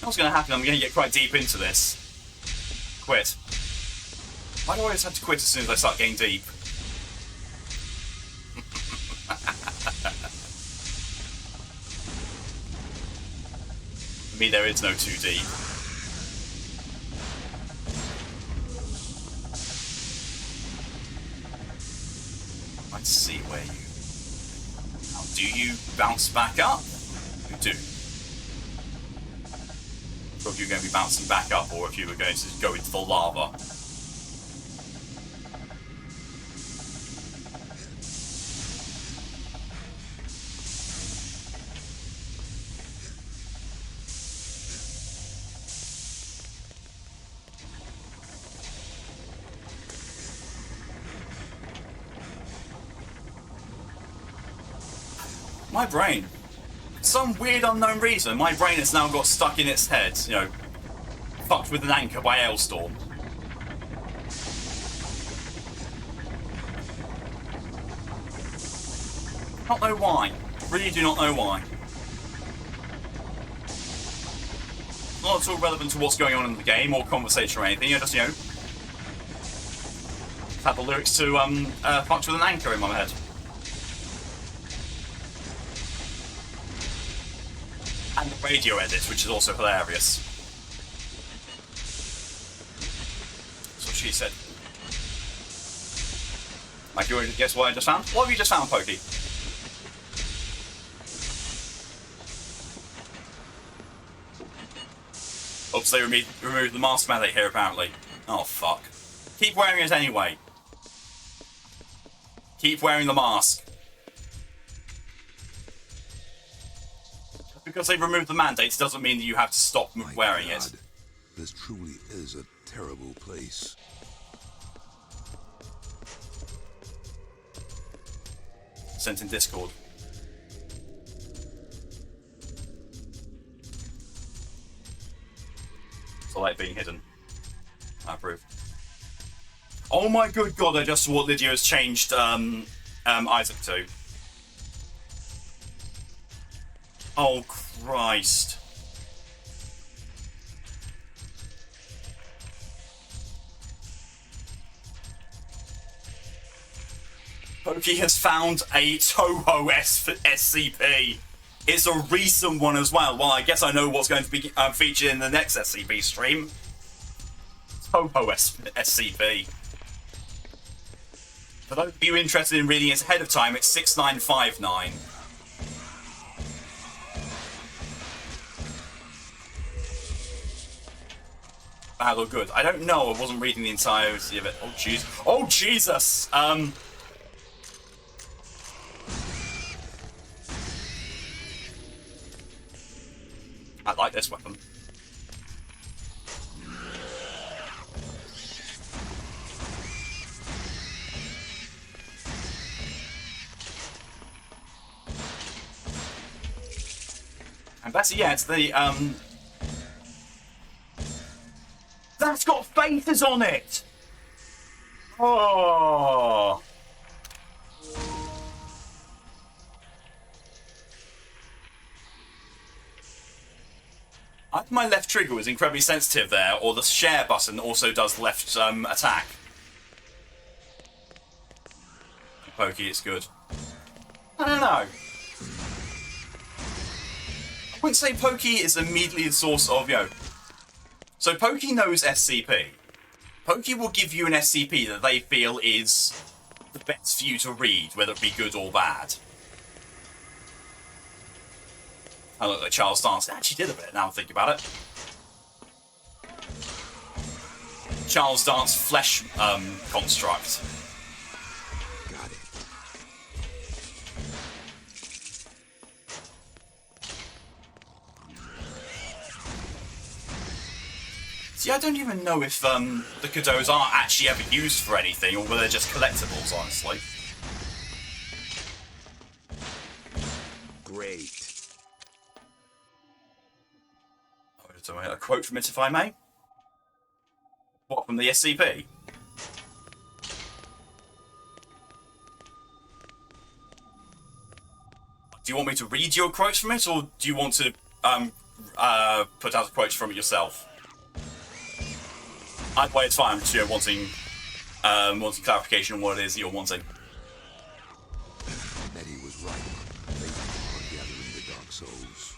What's going to happen? I'm going to get quite deep into this. Quit. Why do I always have to quit as soon as I start getting deep? For me, there is no too deep. Let's see where you... How do you bounce back up? You do. Or if you're going to be bouncing back up, or if you were going to go into the lava. My brain. For some weird unknown reason, my brain has now got stuck in its head, you know, fucked with an anchor by Hailstorm. Not know why. Really do not know why. Not at all relevant to what's going on in the game or conversation or anything. I just, you know, had the lyrics to fucked with an anchor in my head. And the radio edit, which is also hilarious. That's what she said. Like, you want to guess what I just found? What have you just found, Pokey? Oops, they removed the mask mandate here, apparently. Oh, fuck. Keep wearing it anyway. Keep wearing the mask. Because they removed the mandates doesn't mean that you have to stop wearing it. This truly is a terrible place. Sent in Discord. It's the light being hidden. I approve. Oh my good god, I just saw what Lydia has changed Isaac to. Oh Christ. Pokey has found a Toho SCP. It's a recent one as well. Well, I guess I know what's going to be featured in the next SCP stream. Toho SCP. For those of you interested in reading it ahead of time, it's 6959. Bad or good? I don't know. I wasn't reading the entirety of it. Oh jeez. Oh Jesus. I like this weapon. And better yet, the that's got faces on it! Oh! Either my left trigger was incredibly sensitive there, or the share button also does left attack. Pokey, it's good. I don't know. I wouldn't say Pokey is immediately the source of, you know... So Pokey knows SCP. Pokey will give you an SCP that they feel is the best for you to read, whether it be good or bad. I look like Charles Dance. It actually did a bit, now I'm thinking about it. Charles Dance flesh construct. Got it. See, I don't even know if the Cadeaux are actually ever used for anything, or whether they're just collectibles, honestly. Great. A quote from it, if I may. What, from the SCP? Do you want me to read your quotes from it, or do you want to put out a quote from it yourself. Either way, it's fine. I'm just wanting clarification on what it is you're wanting. Nettie was right. They are gathering the Dark Souls.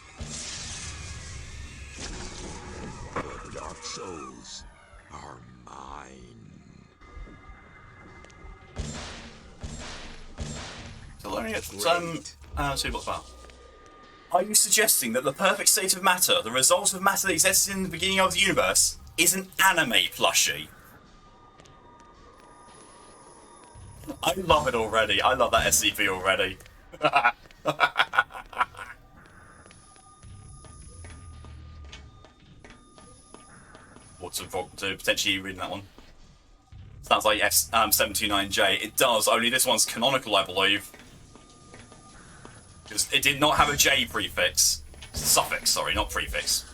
The Dark Souls are mine. So learning it. See what's about. Are you suggesting that the perfect state of matter, the result of matter that existed in the beginning of the universe, is an anime plushie? I love it already. I love that SCP already. Or to potentially reading that one. Sounds like F729J. It does, only this one's canonical, I believe. Because it did not have a J prefix. Suffix, sorry, not prefix.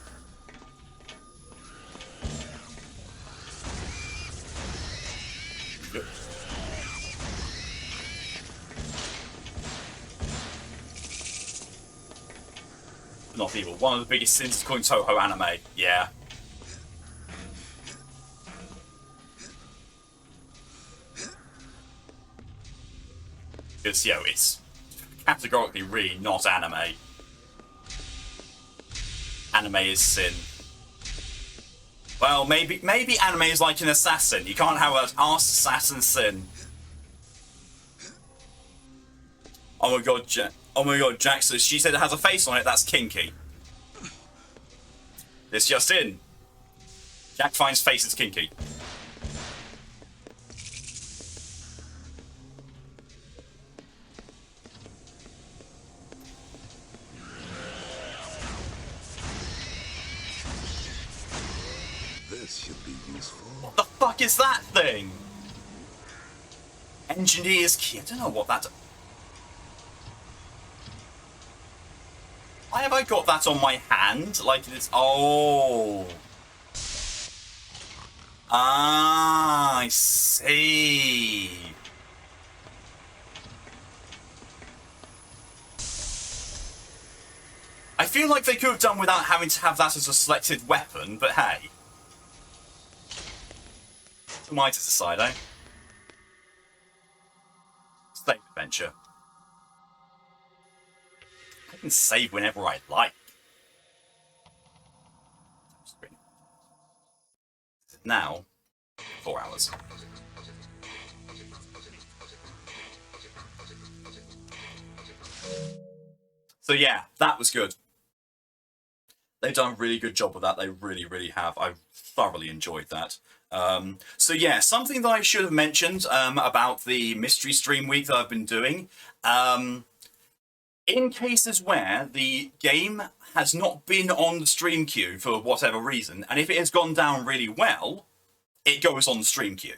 Not evil. One of the biggest sins according to Toho anime. Yeah. Because, it's categorically really not anime. Anime is sin. Well, maybe anime is like an assassin. You can't have an arse assassin sin. Oh my god, Jack says she said it has a face on it, that's kinky. This just in. Jack finds faces kinky. This should be useful. What the fuck is that thing? Engineer's key. I don't know what that... Why have I got that on my hand? Like it's... Oh. Ah, I see. I feel like they could have done without having to have that as a selected weapon, but hey. Who might decide, eh? Save adventure. I can save whenever I like. Now, 4 hours. So yeah, that was good. They've done a really good job with that. They really, really have. I thoroughly enjoyed that. So yeah, something that I should have mentioned about the mystery stream week that I've been doing. In cases where the game has not been on the stream queue for whatever reason, and if it has gone down really well, it goes on the stream queue.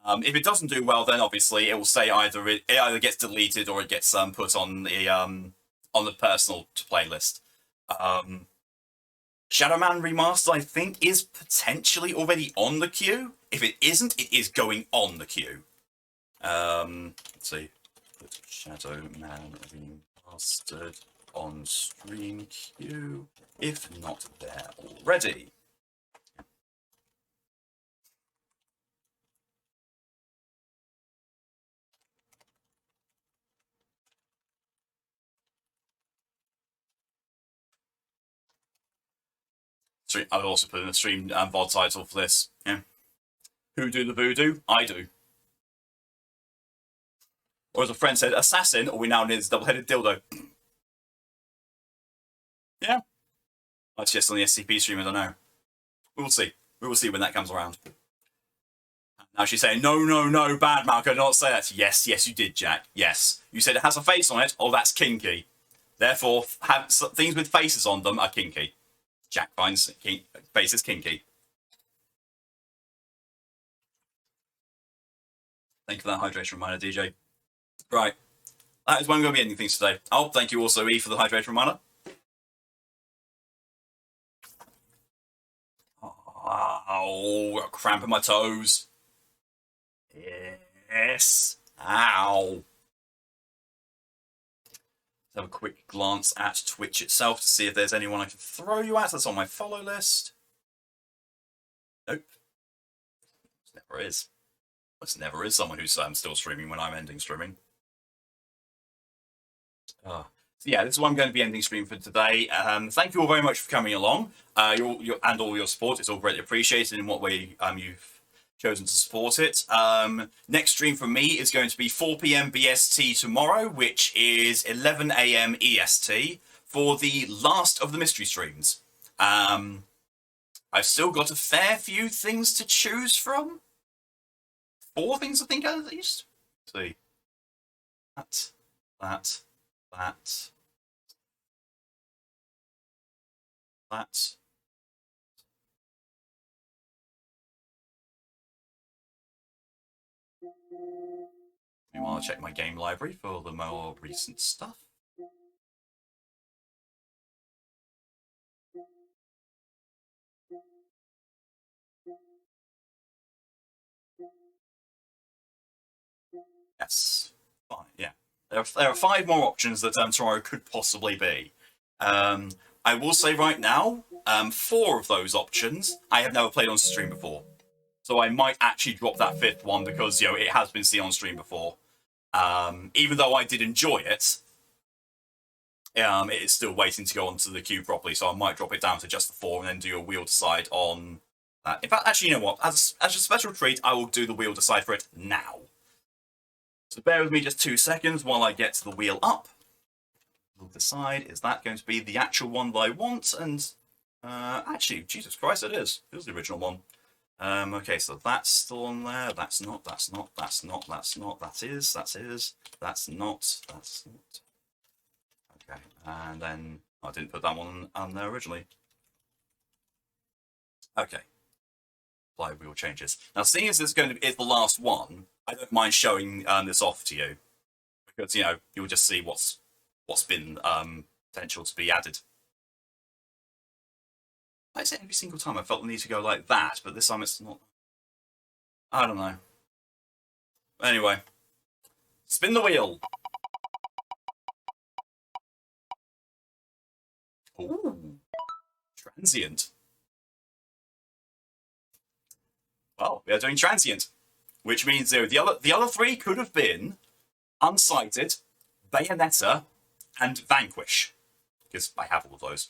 If it doesn't do well, then obviously it will say either it either gets deleted or it gets put on the personal playlist. Shadow Man Remastered, I think, is potentially already on the queue. If it isn't, it is going on the queue. Let's see. Shadow Man Remastered on stream queue, if not there already. I've also put in a stream VOD title for this. Yeah. Who do the voodoo? I do. Or as a friend said, assassin, or we now need this double-headed dildo. Yeah. That's just on the SCP stream, I don't know. We will see. We will see when that comes around. Now she's saying, no, bad Malco, do not say that. Yes, you did, Jack. Yes. You said it has a face on it, oh, that's kinky. Therefore, things with faces on them are kinky. Jack finds faces kinky. Thank you for that hydration reminder, DJ. Right. That is when I'm going to be ending things today. Oh, thank you also, E, for the hydration reminder. Oh, got a cramp in my toes. Yes. Ow. have a quick glance at Twitch itself to see if there's anyone I can throw you at that's on my follow list. Nope. There never is. There never is someone who's still streaming when I'm ending streaming. So yeah, this is what I'm going to be ending stream for today. Thank you all very much for coming along, and all your support. It's all greatly appreciated in what way you've chosen to support it. Next stream from me is going to be 4 p.m. BST tomorrow, which is 11 a.m. EST, for the last of the mystery streams. I've still got a fair few things to choose from. 4 things, I think, at least. Let's see. That. Meanwhile, I'll check my game library for the more recent stuff. Yes. Fine, yeah. There are 5 more options that tomorrow could possibly be. I will say right now, 4 of those options I have never played on stream before. So I might actually drop that 5th one because, it has been seen on stream before. Even though I did enjoy it, it is still waiting to go onto the queue properly, so I might drop it down to just the 4 and then do a wheel decide on that. In fact, actually, you know what? As a special treat, I will do the wheel decide for it now. So bear with me just 2 seconds while I get the wheel up. We'll decide, is that going to be the actual one that I want? And actually, Jesus Christ, it is. It is the original one. Okay, so that's still on there. That's not. That is. That's not. Okay, and then I didn't put that one on there originally. Okay. Apply wheel changes. Now, seeing as it's the last one, I don't mind showing this off to you because you'll just see what's been potential to be added. I say every single time I felt the need to go like that, but this time it's not. I don't know. Anyway, spin the wheel. Ooh, transient. Well, we are doing transient, which means the other 3 could have been Unsighted, Bayonetta, and Vanquish, because I have all of those.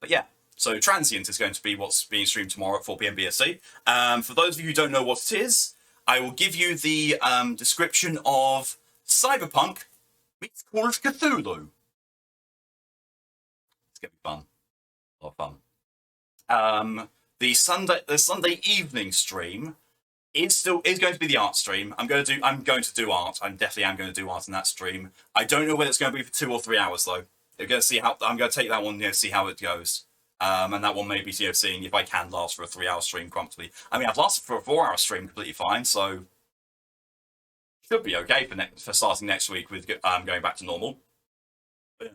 But yeah, so Transient is going to be what's being streamed tomorrow at 4 p.m. BST. For those of you who don't know what it is, I will give you the description of Cyberpunk meets Call of Cthulhu. It's going to be fun. A lot of fun. The Sunday evening stream is going to be the art stream. I'm going to do art. I definitely am going to do art in that stream. I don't know whether it's going to be for 2 or 3 hours though. I'm going to take that one, see how it goes. And that one maybe, seeing if I can last for a 3-hour stream comfortably. I mean, I've lasted for a 4-hour stream completely fine, so should be okay for starting next week with going back to normal. But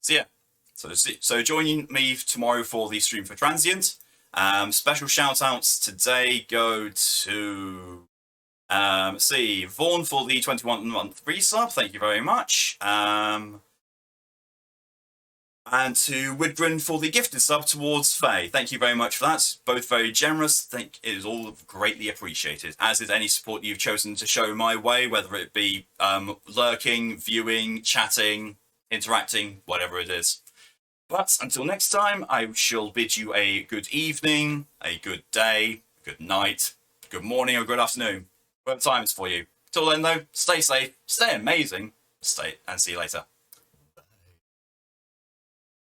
yeah. So joining me tomorrow for the stream for Transient. Special shout outs today go to Vaughn for the 21-month resub. Thank you very much. And to Widgren for the gifted sub towards Faye. Thank you very much for that. Both very generous. Think it is all greatly appreciated, as is any support you've chosen to show my way, whether it be lurking, viewing, chatting, interacting, whatever it is. But until next time, I shall bid you a good evening, a good day, good night, good morning, or good afternoon, whatever time it's for you. Till then, though, stay safe, stay amazing, and see you later.